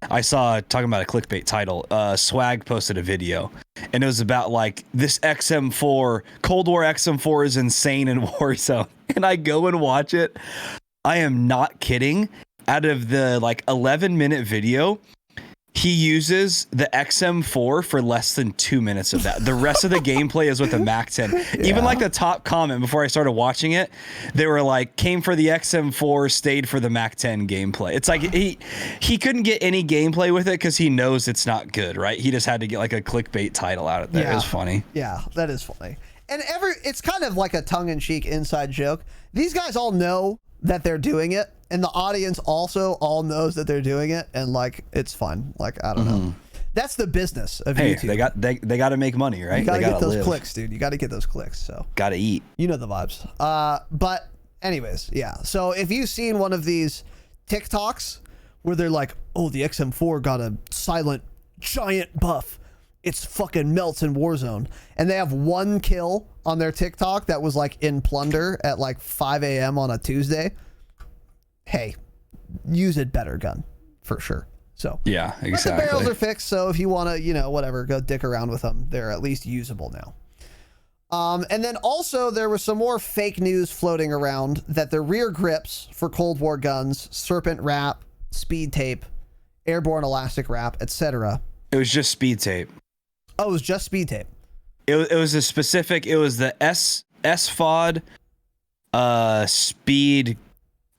I saw, talking about a clickbait title, Swag posted a video, and it was about like, this XM4, Cold War XM4 is insane in Warzone. And I go and watch it. I am not kidding. Out of the like 11-minute video, he uses the XM4 for less than 2 minutes of that. The rest of the gameplay is with the MAC-10. Even like the top comment before I started watching it, they were like, came for the XM4, stayed for the MAC-10 gameplay. It's like he couldn't get any gameplay with it because he knows it's not good, right? He just had to get like a clickbait title out of there. Yeah. It was funny. Yeah, that is funny. And it's kind of like a tongue-in-cheek inside joke. These guys all know that they're doing it, and the audience also all knows that they're doing it, and like it's fun. Like, I don't know. That's the business of YouTube. They got to make money, right? You gotta They get those live. clicks, dude. You gotta get those clicks. So Gotta eat. you know the vibes. But anyways, yeah. So if you've seen one of these TikToks where they're like, oh, the XM4 got a silent giant buff, it's fucking melts in Warzone, and they have 1 kill on their TikTok that was like in Plunder at like 5 a.m. on a Tuesday, hey, use a better gun for sure. So Yeah, but exactly. the barrels are fixed, so if you want to, you know, whatever, go dick around with them, they're at least usable now. And then also there was some more fake news floating around that the rear grips for Cold War guns, Serpent Wrap, Speed Tape, Airborne Elastic Wrap, etc. It was just speed tape. Oh, it was just Speed Tape. It was a specific. It was the SFOD speed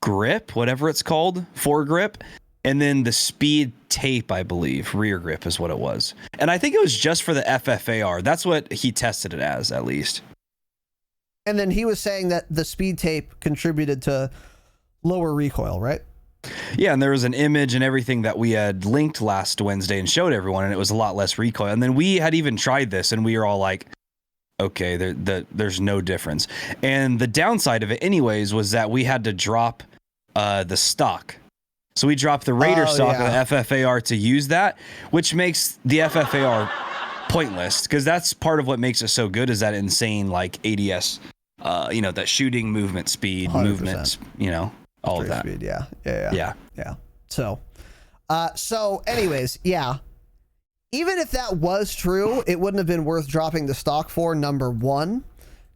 grip, whatever it's called, foregrip, and then the speed tape, I believe, rear grip is what it was. And I think it was just for the FFAR. That's what he tested it as, at least. And then he was saying that the Speed Tape contributed to lower recoil, right? Yeah, and there was an image and everything that we had linked last Wednesday and showed everyone, and it was a lot less recoil. And then we had even tried this, and we were all like, okay, there's no difference. And the downside of it anyways was that we had to drop the stock. So we dropped the Raider stock of the FFAR to use that, which makes the FFAR pointless, because that's part of what makes it so good, is that insane like ADS, you know, that shooting movement speed, 100%. movements, you know, all of that. Speed, yeah. So, anyways, yeah. Even if that was true, it wouldn't have been worth dropping the stock for, number one.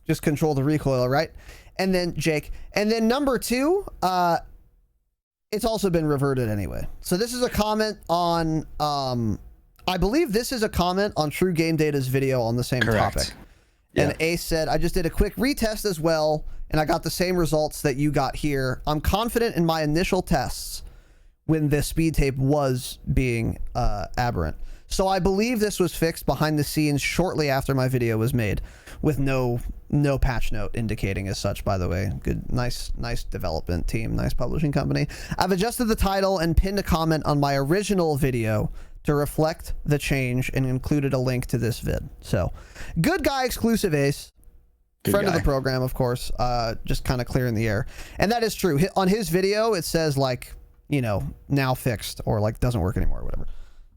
Just control the recoil, right? And then, Jake. And then number two, it's also been reverted anyway. So this is a comment on, I believe this is a comment on True Game Data's video on the same Correct. topic. And Ace said, I just did a quick retest as well, and I got the same results that you got here. I'm confident in my initial tests when this speed tape was being aberrant. So I believe this was fixed behind the scenes shortly after my video was made, with no patch note indicating as such, by the way. Good, nice development team, nice publishing company. I've adjusted the title and pinned a comment on my original video to reflect the change and included a link to this vid. So, good guy exclusive Ace. Friend of the program, of course, just kind of clearing the air. And that is true. On his video, it says like, you know, now fixed, or like doesn't work anymore, or whatever.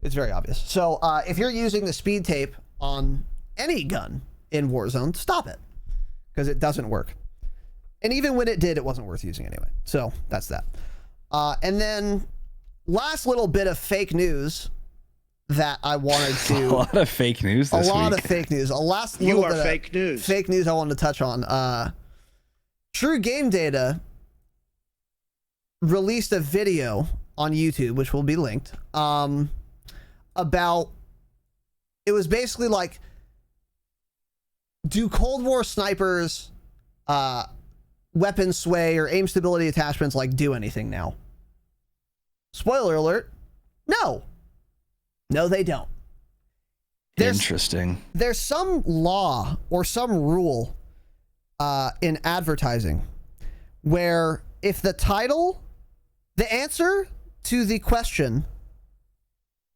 It's very obvious. So if you're using the speed tape on any gun in Warzone, stop it, because it doesn't work. And even when it did, it wasn't worth using anyway. So that's that. And then last little bit of fake news that I wanted to... A lot of fake news this week. A lot of fake news. A last You little are bit fake of news. Fake news I wanted to touch on. True Game Data released a video on YouTube, which will be linked, about... It was basically like, do Cold War snipers, weapon sway, or aim stability attachments like do anything now? Spoiler alert, no. No, they don't. Interesting. There's some law or some rule in advertising, where if the answer to the question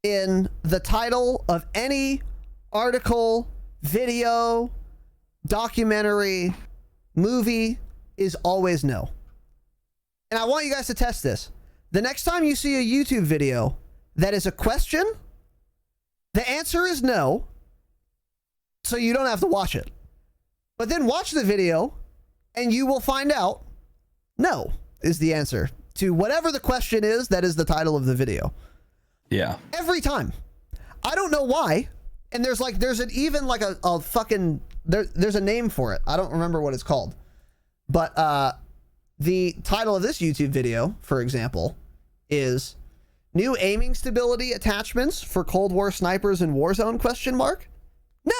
in the title of any article, video, documentary, movie is always no. And I want you guys to test this. The next time you see a YouTube video that is a question, the answer is no, so you don't have to watch it. But then watch the video and you will find out no is the answer to whatever the question is that is the title of the video. Yeah. Every time. I don't know why. And there's a name for it. I don't remember what it's called. But the title of this YouTube video, for example, is New Aiming Stability Attachments for Cold War Snipers in Warzone ?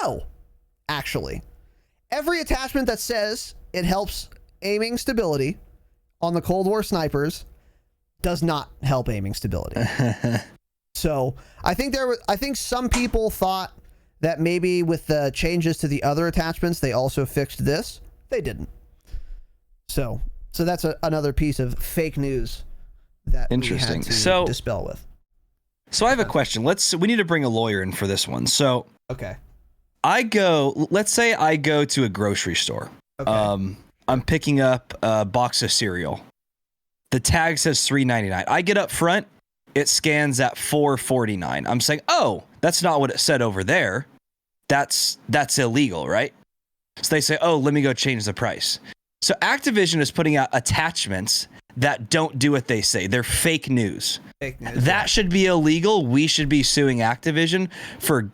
No, actually. Every attachment that says it helps aiming stability on the Cold War snipers does not help aiming stability. So I think some people thought that maybe with the changes to the other attachments, they also fixed this. They didn't. So that's another piece of fake news that we had to dispel with. So I have a question. We need to bring a lawyer in for this one. So okay. Let's say I go to a grocery store. Okay. I'm picking up a box of cereal. The tag says $3.99. I get up front, it scans at $4.49. I'm saying, oh, that's not what it said over there. That's illegal, right? So they say, oh, let me go change the price. So Activision is putting out attachments that don't do what they say. They're fake news. That should be illegal. We should be suing Activision for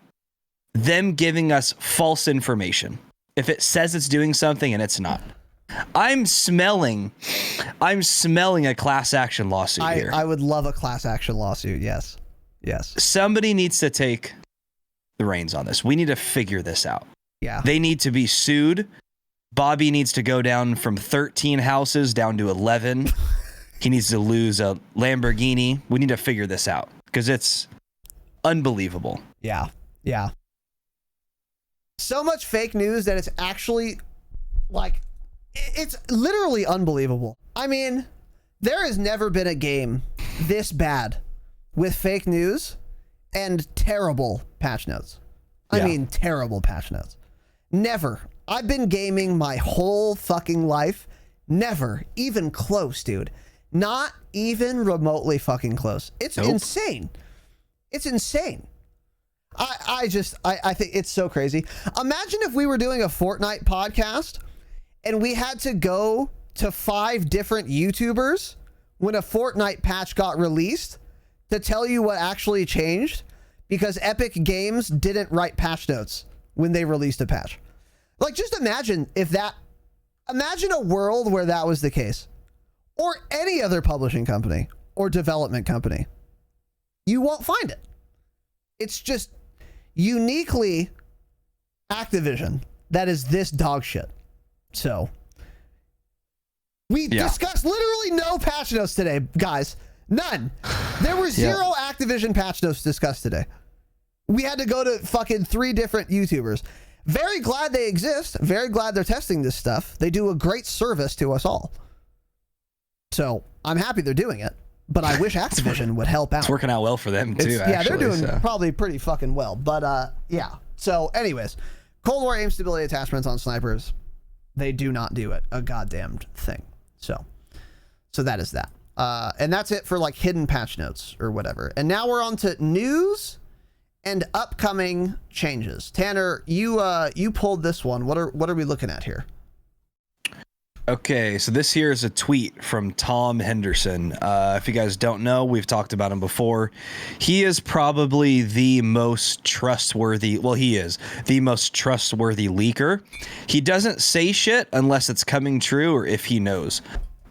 them giving us false information. If it says it's doing something and it's not. I'm smelling a class action lawsuit here. I would love a class action lawsuit. Yes. Somebody needs to take the reins on this. We need to figure this out. Yeah. They need to be sued. Bobby needs to go down from 13 houses down to 11. He needs to lose a Lamborghini. We need to figure this out because it's unbelievable. Yeah. So much fake news that it's actually it's literally unbelievable. I mean, there has never been a game this bad with fake news and terrible patch notes. I mean, terrible patch notes. Never. I've been gaming my whole fucking life. Never even close, dude. Not even remotely fucking close. It's insane. It's insane. I think it's so crazy. Imagine if we were doing a Fortnite podcast and we had to go to 5 different YouTubers when a Fortnite patch got released to tell you what actually changed because Epic Games didn't write patch notes when they released a patch. Just imagine imagine a world where that was the case, or any other publishing company or development company. You won't find it. It's just uniquely Activision that is this dog shit. So we discussed literally no patch notes today, guys. None. There were 0 Activision patch notes discussed today. We had to go to fucking 3 different YouTubers. Very glad they exist. Very glad they're testing this stuff. They do a great service to us all. So I'm happy they're doing it, but I wish Activision would help out. It's working out well for them too. Yeah, they're doing probably pretty fucking well. But yeah. So anyways, Cold War aim stability attachments on snipers, they do not do it a goddamned thing. So that is that. And that's it for hidden patch notes or whatever. And now we're on to news and upcoming changes. Tanner, you pulled this one. What are we looking at here? Okay, so this here is a tweet from Tom Henderson. If you guys don't know, we've talked about him before. He is probably the most trustworthy. Well, he is the most trustworthy leaker. He doesn't say shit unless it's coming true or if he knows.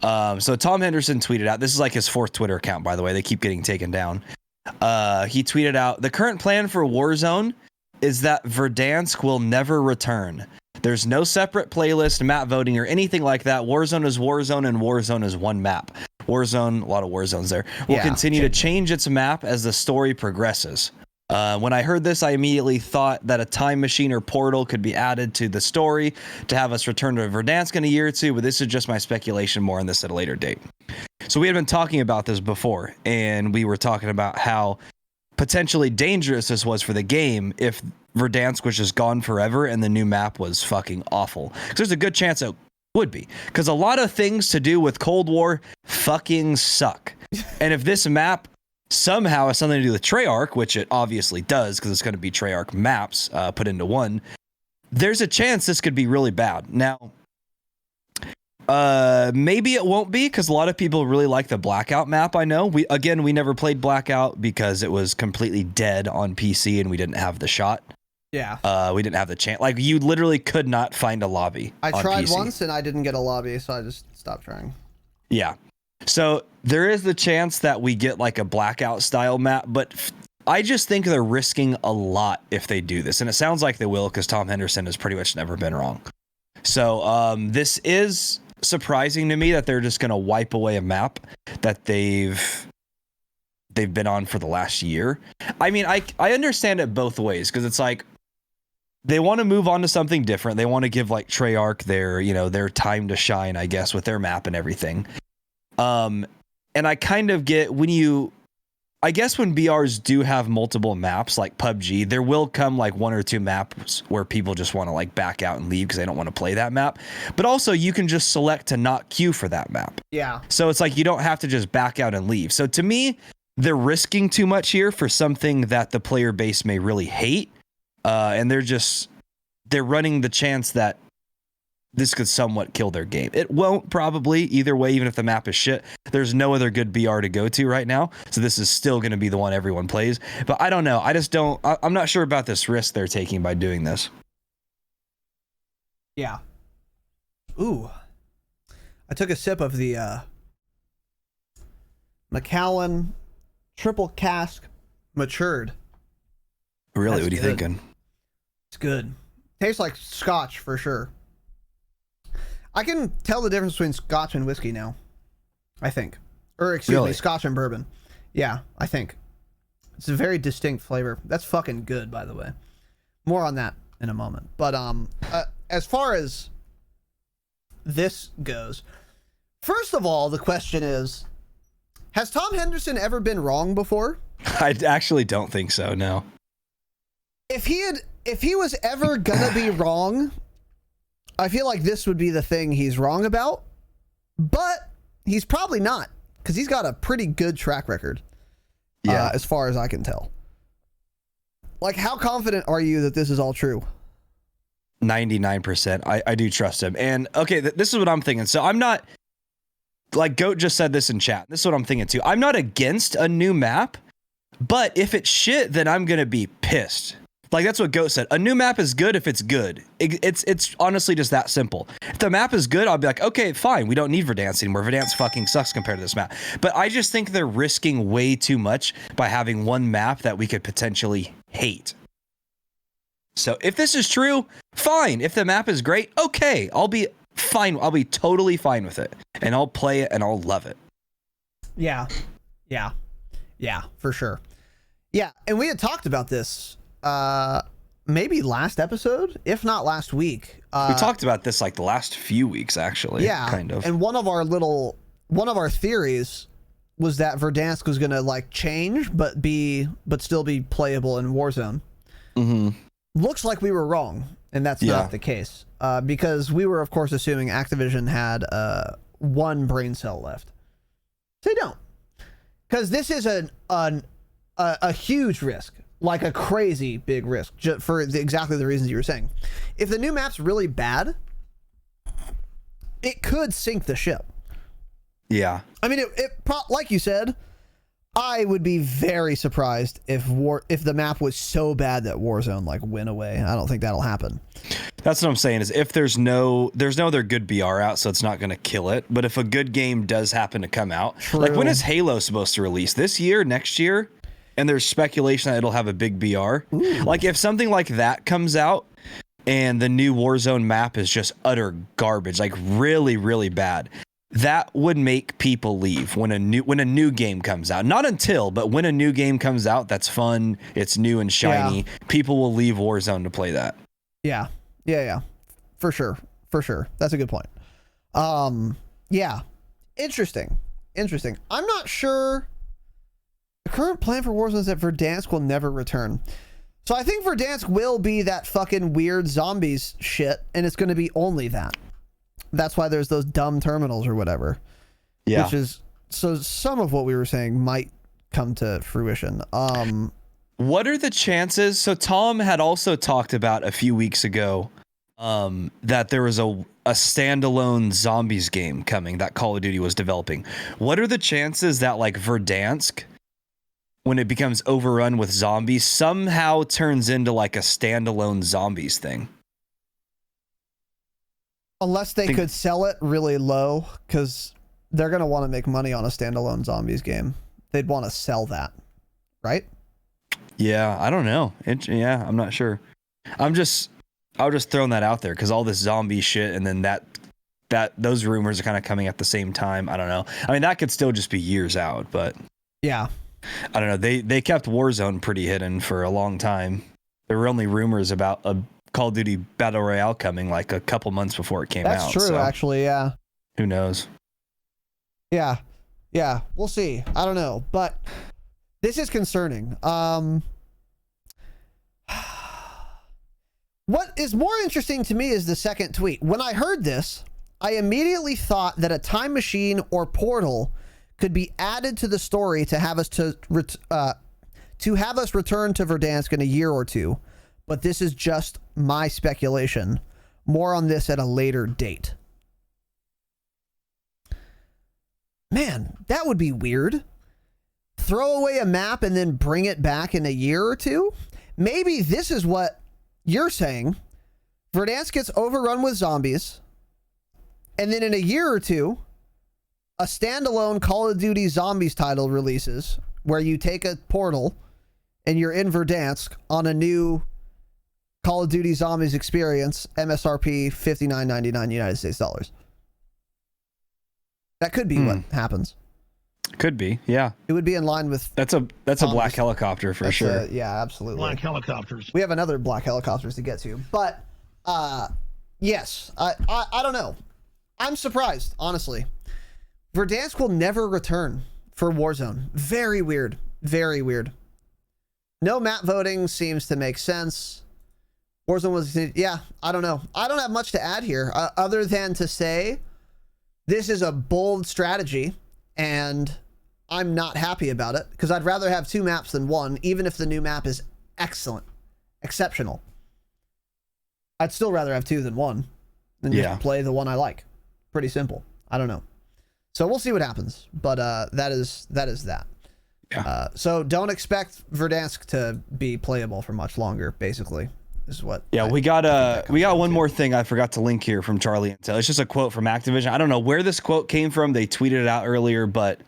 So Tom Henderson tweeted out. This is his 4th Twitter account, by the way. They keep getting taken down. He tweeted out, the current plan for Warzone is that Verdansk will never return. There's no separate playlist, map voting, or anything like that. Warzone is Warzone, and Warzone is one map. Warzone, a lot of Warzones there, will continue to change its map as the story progresses. When I heard this, I immediately thought that a time machine or portal could be added to the story to have us return to Verdansk in a year or two, but this is just my speculation, more on this at a later date. So we had been talking about this before, and we were talking about how potentially dangerous this was for the game if Verdansk was just gone forever and the new map was fucking awful. Because there's a good chance it would be. Because a lot of things to do with Cold War fucking suck. And if this map somehow has something to do with Treyarch, which it obviously does because it's going to be Treyarch maps put into one, there's a chance this could be really bad. Now, maybe it won't be because a lot of people really like the Blackout map. I know we never played Blackout because it was completely dead on PC and we didn't have the shot. Yeah. We didn't have the chance. Like, you literally could not find a lobby. I on tried PC. once and I didn't get a lobby, so I just stopped trying. Yeah. So there is the chance that we get like a Blackout style map, but I just think they're risking a lot if they do this. And it sounds like they will because Tom Henderson has pretty much never been wrong. So this is surprising to me that they're just going to wipe away a map that they've been on for the last year. I mean, I understand it both ways because it's like they want to move on to something different. They want to give like Treyarch their time to shine, I guess, with their map and everything. And I kind of get when BRs do have multiple maps like PUBG, there will come like one or two maps where people just want to like back out and leave because they don't want to play that map. But also you can just select to not queue for that map. Yeah. So it's like you don't have to just back out and leave. So to me, they're risking too much here for something that the player base may really hate. And they're running the chance that this could somewhat kill their game. It won't probably either way, even if the map is shit. There's no other good BR to go to right now. So this is still going to be the one everyone plays. But I don't know. I'm not sure about this risk they're taking by doing this. Yeah. Ooh. I took a sip of the Macallan triple cask matured. Really? That's what are you good. thinking? It's good. Tastes like scotch for sure. I can tell the difference between scotch and whiskey now, I think. Or excuse me, scotch and bourbon. Yeah, I think. It's a very distinct flavor. That's fucking good, by the way. More on that in a moment. But as far as this goes, first of all, the question is, has Tom Henderson ever been wrong before? I actually don't think so, no. If he was ever gonna be wrong, I feel like this would be the thing he's wrong about, but he's probably not because he's got a pretty good track record. Yeah, as far as I can tell. Like, how confident are you that this is all true? 99%. I do trust him. And okay, this is what I'm thinking. So I'm not, like Goat just said this in chat. This is what I'm thinking too. I'm not against a new map, but if it's shit, then I'm gonna be pissed. Like, that's what Goat said. A new map is good if it's good. It's honestly just that simple. If the map is good, I'll be like, okay, fine. We don't need Verdansk anymore. Verdansk fucking sucks compared to this map. But I just think they're risking way too much by having one map that we could potentially hate. So if this is true, fine. If the map is great, okay. I'll be fine. I'll be totally fine with it. And I'll play it and I'll love it. Yeah. Yeah, for sure. Yeah, and we had talked about this maybe last episode, if not last week. We talked about this like the last few weeks, actually. Yeah, kind of. And one of our theories was that Verdansk was gonna like change, but still be playable in Warzone. Mm-hmm. Looks like we were wrong, and that's not the case. Because we were, of course, assuming Activision had one brain cell left. They don't, because this is a huge risk. Like a crazy big risk for exactly the reasons you were saying. If the new map's really bad, it could sink the ship. Yeah. I mean, like you said, I would be very surprised if the map was so bad that Warzone like went away. I don't think that'll happen. That's what I'm saying is if there's no other good BR out, so it's not going to kill it. But if a good game does happen to come out, like when is Halo supposed to release? This year, next year? And there's speculation that it'll have a big BR. Ooh. Like if something like that comes out and the new Warzone map is just utter garbage, like really, really bad, that would make people leave when a new game comes out. Not until, but when a new game comes out that's fun, it's new and shiny, people will leave Warzone to play that. Yeah. For sure. That's a good point. Yeah. Interesting. I'm not sure. The current plan for Warzone is that Verdansk will never return. So I think Verdansk will be that fucking weird zombies shit, and it's going to be only that. That's why there's those dumb terminals or whatever. Yeah. Which is, so some of what we were saying might come to fruition. What are the chances? So Tom had also talked about a few weeks ago that there was a standalone zombies game coming that Call of Duty was developing. What are the chances that like Verdansk, when it becomes overrun with zombies, somehow turns into like a standalone zombies thing? Unless they could sell it really low, because they're going to want to make money on a standalone zombies game. They'd want to sell that, right? Yeah, I don't know. Yeah, I'm not sure. I was just throwing that out there because all this zombie shit, and then that those rumors are kind of coming at the same time. I don't know. I mean, that could still just be years out, but yeah, I don't know. They kept Warzone pretty hidden for a long time. There were only rumors about a Call of Duty Battle Royale coming like a couple months before it came out. That's true, so actually, yeah. Who knows? Yeah, we'll see. I don't know, but this is concerning. What is more interesting to me is the second tweet. When I heard this, I immediately thought that a time machine or portal could be added to the story to have us return to Verdansk in a year or two. But this is just my speculation. More on this at a later date. Man, that would be weird. Throw away a map and then bring it back in a year or two? Maybe this is what you're saying. Verdansk gets overrun with zombies, and then in a year or two, a standalone Call of Duty Zombies title releases where you take a portal and you're in Verdansk on a new Call of Duty Zombies experience, MSRP $59.99 United States dollars. That could be what happens. Could be, yeah. It would be in line with. That's a black helicopter for sure. Yeah, absolutely. Black helicopters. We have another black helicopters to get to, but yes, I don't know. I'm surprised, honestly. Verdansk will never return for Warzone. Very weird. Very weird. No map voting seems to make sense. Warzone was, yeah, I don't know. I don't have much to add here other than to say this is a bold strategy and I'm not happy about it because I'd rather have two maps than one, even if the new map is excellent, exceptional. I'd still rather have two than one than just play the one I like. Pretty simple. I don't know. So we'll see what happens, but that is that. Yeah. So don't expect Verdansk to be playable for much longer, basically. Is what we got one more thing I forgot to link here from Charlie Intel. It's just a quote from Activision. I don't know where this quote came from. They tweeted it out earlier, but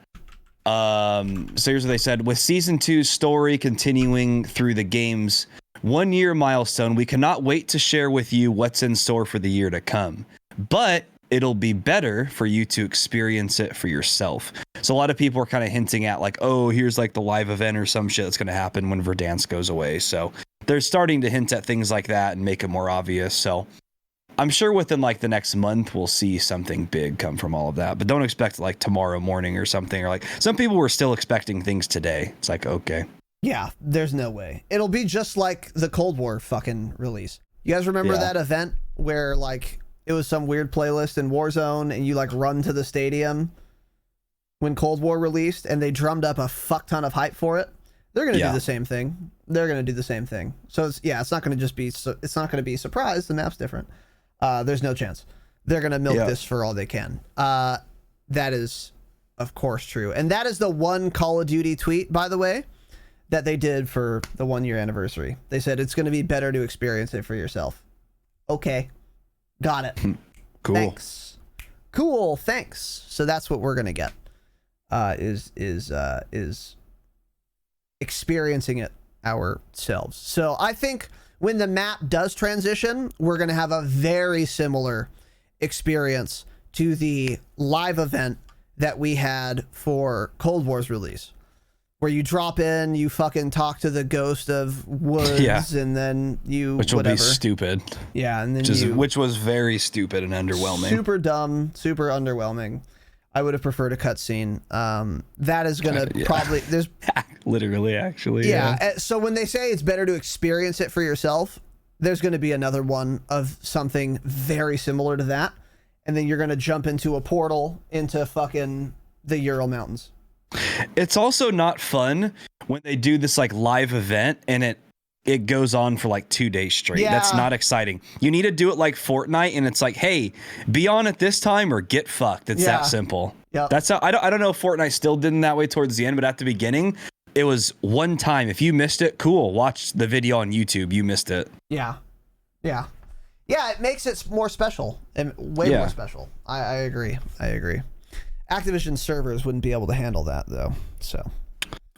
so here's what they said. With season 2's story continuing through the game's 1 year milestone, we cannot wait to share with you what's in store for the year to come. But it'll be better for you to experience it for yourself. So a lot of people are kind of hinting at like, oh, here's like the live event or some shit that's going to happen when Verdansk goes away. So they're starting to hint at things like that and make it more obvious. So I'm sure within like the next month, we'll see something big come from all of that, but don't expect like tomorrow morning or something, or like some people were still expecting things today. It's like, okay. Yeah, there's no way. It'll be just like the Cold War fucking release. You guys remember that event where like it was some weird playlist in Warzone and you like run to the stadium when Cold War released and they drummed up a fuck ton of hype for it? They're going to do the same thing. They're going to do the same thing. So it's not going to just be, it's not going to be a surprise. The map's different. There's no chance. They're going to milk this for all they can. That is, of course, true. And that is the one Call of Duty tweet, by the way, that they did for the 1 year anniversary. They said it's going to be better to experience it for yourself. Okay. Got it. Cool. Thanks. Cool. Thanks. So that's what we're going to get. Is experiencing it ourselves. So I think when the map does transition, we're going to have a very similar experience to the live event that we had for Cold War's release, where you drop in, you fucking talk to the ghost of Woods, and then you which will be stupid. Yeah, and then which was very stupid and underwhelming. Super dumb, super underwhelming. I would have preferred a cutscene. That is gonna probably there's literally actually. Yeah. So when they say it's better to experience it for yourself, there's going to be another one of something very similar to that, and then you're going to jump into a portal into fucking the Ural Mountains. It's also not fun when they do this like live event and it goes on for like 2 days straight. Yeah. That's not exciting. You need to do it like Fortnite, and it's like, hey, be on at this time or get fucked. It's that simple. Yep. That's how I don't know if Fortnite still did in that way towards the end, but at the beginning, it was one time. If you missed it, cool. Watch the video on YouTube. You missed it. Yeah. It makes it more special and way more special. I agree. Activision servers wouldn't be able to handle that though. So.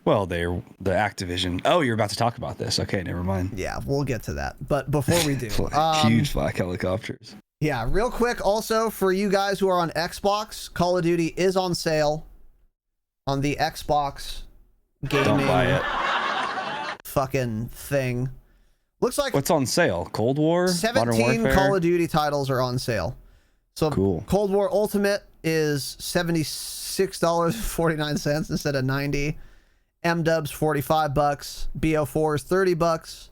Well, they're the Activision. Oh, you're about to talk about this. Okay, never mind. Yeah, we'll get to that. But before we do, huge black helicopters. Yeah, real quick. Also, for you guys who are on Xbox, Call of Duty is on sale on the Xbox gaming. Don't buy it. Fucking thing. Looks like what's on sale? Cold War. 17 Call of Duty titles are on sale. So cool. Cold War Ultimate is $76.49 instead of $90. M-Dub's $45. BO4 is $30.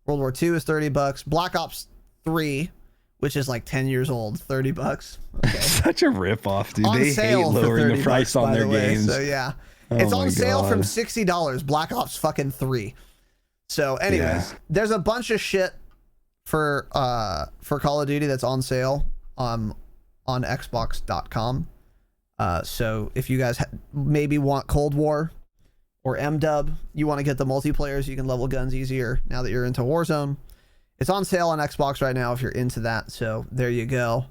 World War II is $30. Black Ops 3, which is like 10 years old, $30. Okay. Such a ripoff, dude. On they hate lowering the price on their games. So yeah, it's on sale from $60. Black Ops fucking 3. So anyways, there's a bunch of shit for Call of Duty that's on sale on Xbox.com. So if you guys maybe want Cold War or M-Dub, you want to get the multiplayer so you can level guns easier now that you're into Warzone, it's on sale on Xbox right now if you're into that. So there you go.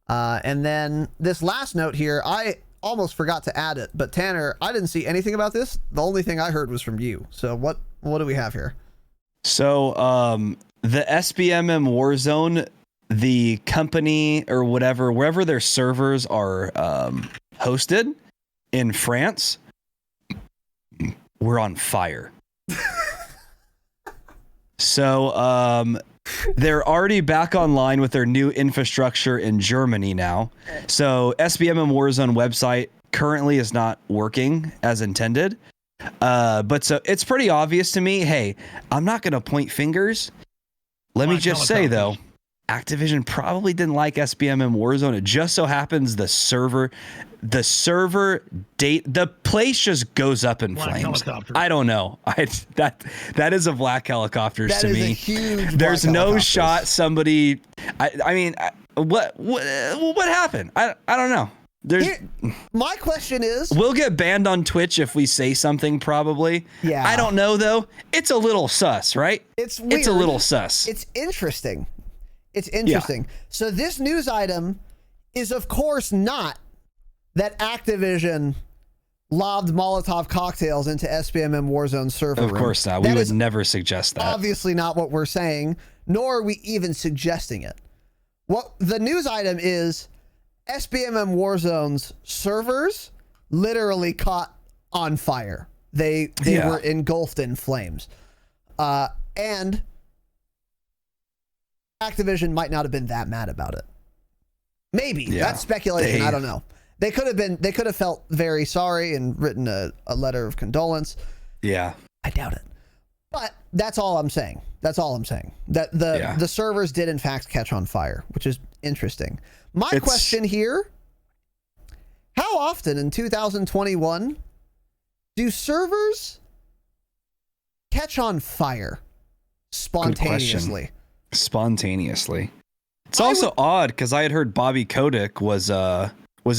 And then this last note here, I almost forgot to add it, but Tanner, I didn't see anything about this. The only thing I heard was from you. So what do we have here? So the SBMM Warzone, the company or whatever, wherever their servers are hosted in France, we're on fire. So they're already back online with their new infrastructure in Germany now. So SBMM Warzone website currently is not working as intended. But so it's pretty obvious to me, hey, I'm not going to point fingers. Let me just say though, Activision probably didn't like SBMM Warzone. It just so happens the server date, the place just goes up in flames. I don't know. That is a black helicopters to me. There's no shot somebody. I mean, what happened? I don't know. My question is, we'll get banned on Twitch if we say something, probably. Yeah. I don't know though. It's a little sus, right? It's weird. It's a little sus. It's interesting. Yeah. So this news item is, of course, not that Activision lobbed Molotov cocktails into SBMM Warzone server room. Of course not. We would never suggest that. Obviously not what we're saying, nor are we even suggesting it. What the news item is, SBMM Warzone's servers literally caught on fire. They were engulfed in flames. And Activision might not have been that mad about it. Maybe. That's speculation. I don't know. They could have felt very sorry and written a letter of condolence. Yeah. I doubt it. But that's all I'm saying. That the servers did in fact catch on fire, which is interesting. My question here, how often in 2021 do servers catch on fire spontaneously? It's also odd because I had heard Bobby Kotick was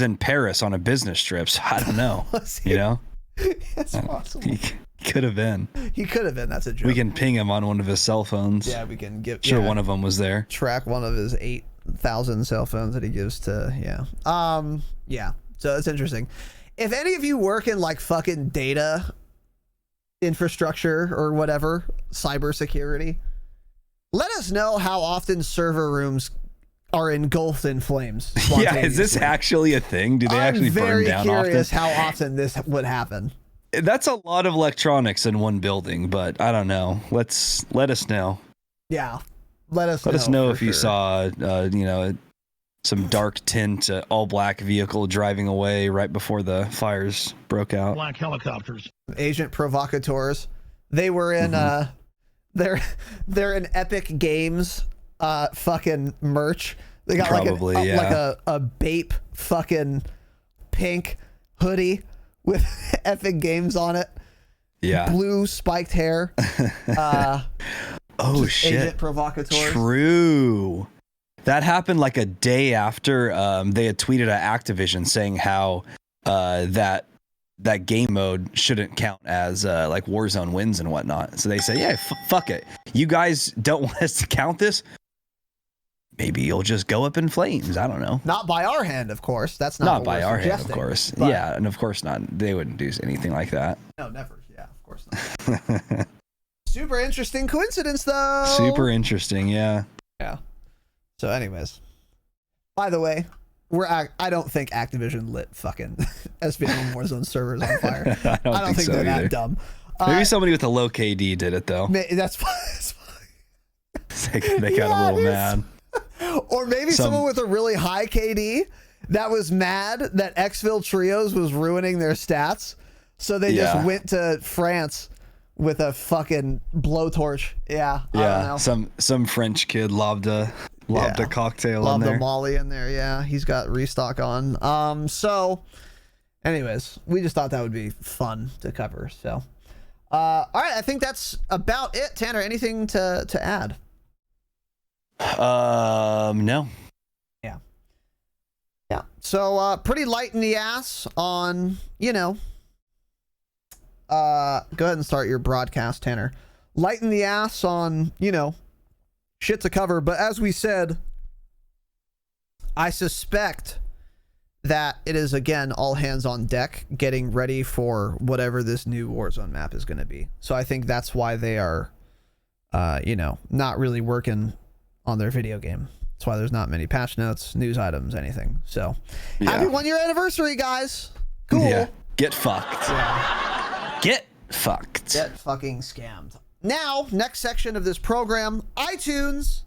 in Paris on a business trip. So I don't know. You know, it's possible. He could have been. He could have been. That's a joke. We can ping him on one of his cell phones. Yeah, we can give. Sure, one of them was there. Track one of his 8,000 cell phones that he gives to. Yeah. So it's interesting. If any of you work in like fucking data infrastructure or whatever, cybersecurity, let us know how often server rooms are engulfed in flames. Yeah, is this actually a thing? Do they actually burn down I'm very curious often? how often this would happen. That's a lot of electronics in one building, but I don't know. Let us know. Yeah, let us know for if you sure. saw, some dark tint, all black vehicle driving away right before the fires broke out. Black helicopters. Agent provocateurs. They were in they're in Epic Games fucking merch. They got Probably, like yeah. a Bape fucking pink hoodie with Epic Games on it. Yeah. Blue spiked hair. Oh shit. Agent provocateurs. True. That happened like a day after they had tweeted at Activision saying how that game mode shouldn't count as like Warzone wins and whatnot. So they say, yeah, fuck it. You guys don't want us to count this? Maybe you'll just go up in flames. I don't know. Not by our hand, of course. That's not what by we're our hand, of suggesting, course. but- Yeah, and of course not. They wouldn't do anything like that. No, never. Yeah, of course not. Super interesting coincidence, though. Super interesting, yeah. Yeah. So, anyways, by the way, I don't think Activision lit fucking SVM Warzone servers on fire. I don't think so they're either. that dumb. Maybe somebody with a low KD did it though. That's fine. They got a little mad. Or maybe someone with a really high KD that was mad that Exfil Trios was ruining their stats, so they just went to France with a fucking blowtorch. Yeah. I don't know. Some French kid lobbed a cocktail in there. Lobbed a Molly in there. Yeah, he's got restock on. So, anyways, we just thought that would be fun to cover. So, all right, I think that's about it. Tanner, anything to add? No. Yeah. So, pretty light in the ass on, go ahead and start your broadcast, Tanner. Light in the ass on, shit to cover. But as we said, I suspect that it is, again, all hands on deck getting ready for whatever this new Warzone map is going to be. So I think that's why they are, not really working on their video game. That's why there's not many patch notes, news items, anything. So happy 1 year anniversary, guys. Cool. Yeah. Get fucked. Yeah. Get fucked. Get fucking scammed. Now, next section of this program, iTunes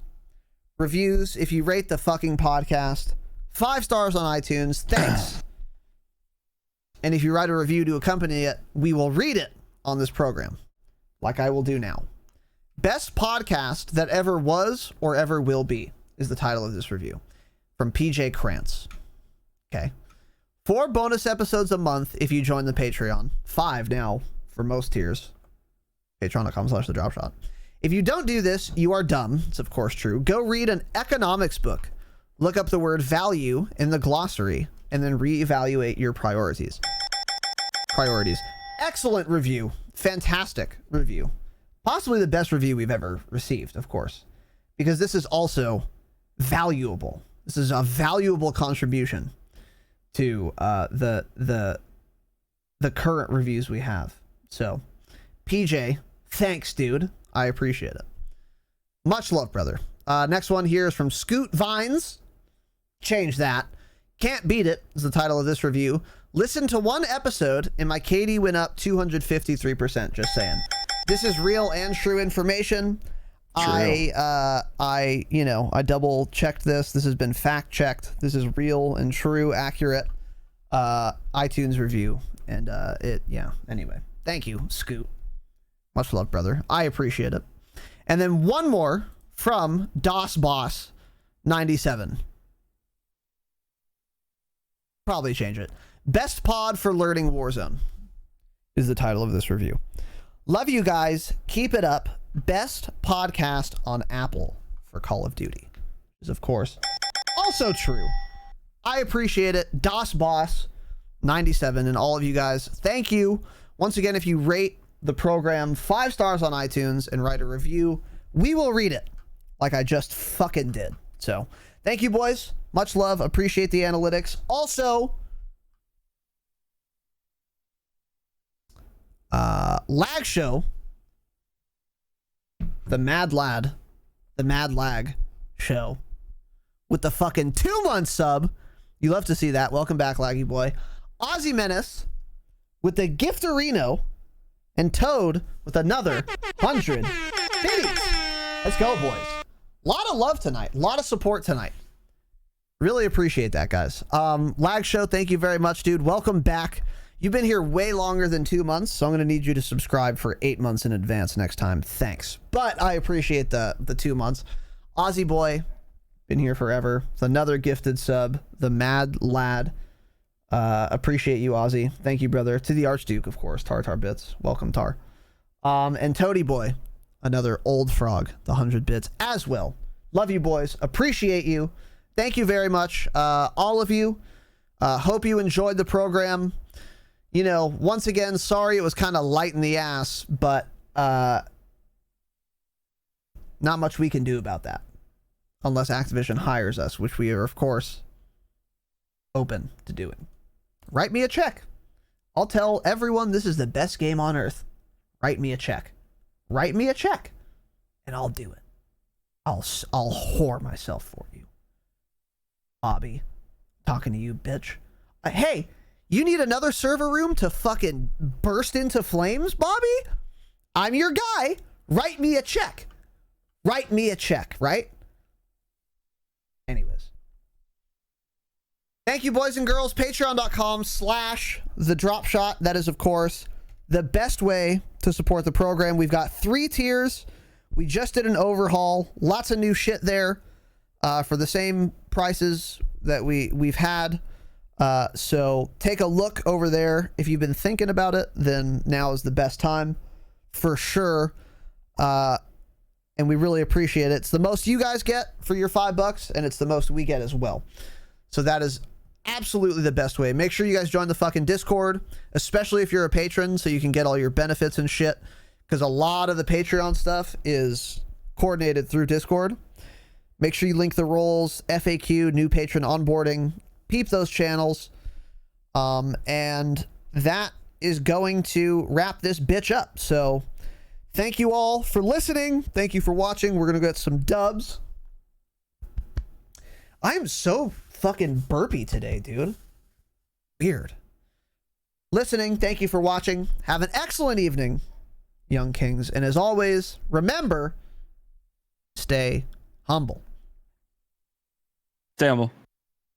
reviews. If you rate the fucking podcast 5 stars on iTunes, thanks. And if you write a review to accompany it, we will read it on this program, like I will do now. Best podcast that ever was or ever will be is the title of this review, from PJ Krantz. Okay. 4 bonus episodes a month if you join the Patreon. 5 now for most tiers. Patreon.com/the Dropshot. If you don't do this, you are dumb. It's of course true. Go read an economics book. Look up the word value in the glossary and then reevaluate your priorities. Excellent review. Fantastic review. Possibly the best review we've ever received, of course, because this is also valuable. This is a valuable contribution to the current reviews we have. So, PJ, thanks, dude. I appreciate it. Much love, brother. Next one here is from Scoot Vines. Change that. Can't beat it is the title of this review. Listen to one episode and my KD went up 253%. Just saying. This is real and true information. True. I double checked this. This has been fact checked. This is real and true, accurate iTunes review. And anyway, thank you, Scoot. Much love, brother. I appreciate it. And then one more from DOS Boss 97. Probably change it. Best pod for learning Warzone is the title of this review. Love you guys. Keep it up. Best podcast on Apple for Call of Duty is, of course, also true. I appreciate it. DOS Boss 97 and all of you guys. Thank you. Once again, if you rate the program 5 stars on iTunes and write a review, we will read it like I just fucking did. So thank you, boys. Much love. Appreciate the analytics. Also, Lag Show, the Mad Lag Show with the fucking 2-month sub. You love to see that. Welcome back, Laggy Boy. Aussie Menace with the Gifterino. And Toad with another 100 biddies. Let's go, boys. A lot of love tonight. A lot of support tonight. Really appreciate that, guys. Lag Show, thank you very much, dude. Welcome back. You've been here way longer than 2 months, so I'm going to need you to subscribe for 8 months in advance next time. Thanks. But I appreciate the 2 months. Aussie Boy, been here forever. It's another gifted sub. The Mad Lad. Appreciate you, Ozzy. Thank you, brother. To the Archduke, of course. Tar Bits. Welcome, Tar. And Toady Boy, another old frog, the 100 bits as well. Love you, boys. Appreciate you. Thank you very much, all of you. Hope you enjoyed the program. You know, once again, sorry it was kind of light in the ass, but not much we can do about that. Unless Activision hires us, which we are, of course, open to doing. Write me a check. I'll tell everyone this is the best game on earth. Write me a check. Write me a check. And I'll do it. I'll whore myself for you. Bobby. Talking to you, bitch. Hey, you need another server room to fucking burst into flames, Bobby? I'm your guy. Write me a check. Write me a check, right? Anyways. Thank you, boys and girls. Patreon.com/thedropshot. That is, of course, the best way to support the program. We've got 3 tiers. We just did an overhaul. Lots of new shit there for the same prices that we've had. So take a look over there. If you've been thinking about it, then now is the best time for sure. And we really appreciate it. It's the most you guys get for your $5, and it's the most we get as well. So that is absolutely the best way. Make sure you guys join the fucking Discord, especially if you're a patron, so you can get all your benefits and shit, because a lot of the Patreon stuff is coordinated through Discord. Make sure you link the roles, FAQ, new patron onboarding, peep those channels, and that is going to wrap this bitch up. So thank you all for listening. Thank you for watching. We're gonna get some dubs. I am so fucking burpy today, dude. Weird. Listening, thank you for watching. Have an excellent evening, young kings. And as always, remember, stay humble. Stay humble.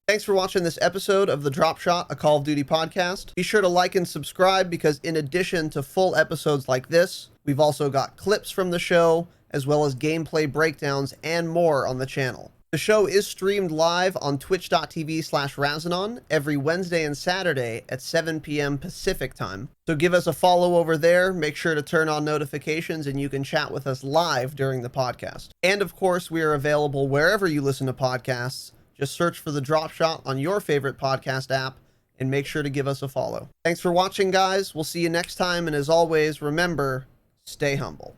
Thanks for watching this episode of the Dropshot, a Call of Duty podcast. Be sure to like and subscribe, because in addition to full episodes like this, we've also got clips from the show, as well as gameplay breakdowns and more on the channel. The show is streamed live on twitch.tv/Razanon every Wednesday and Saturday at 7 p.m. Pacific time. So give us a follow over there. Make sure to turn on notifications, and you can chat with us live during the podcast. And of course, we are available wherever you listen to podcasts. Just search for the Dropshot on your favorite podcast app and make sure to give us a follow. Thanks for watching, guys. We'll see you next time. And as always, remember, stay humble.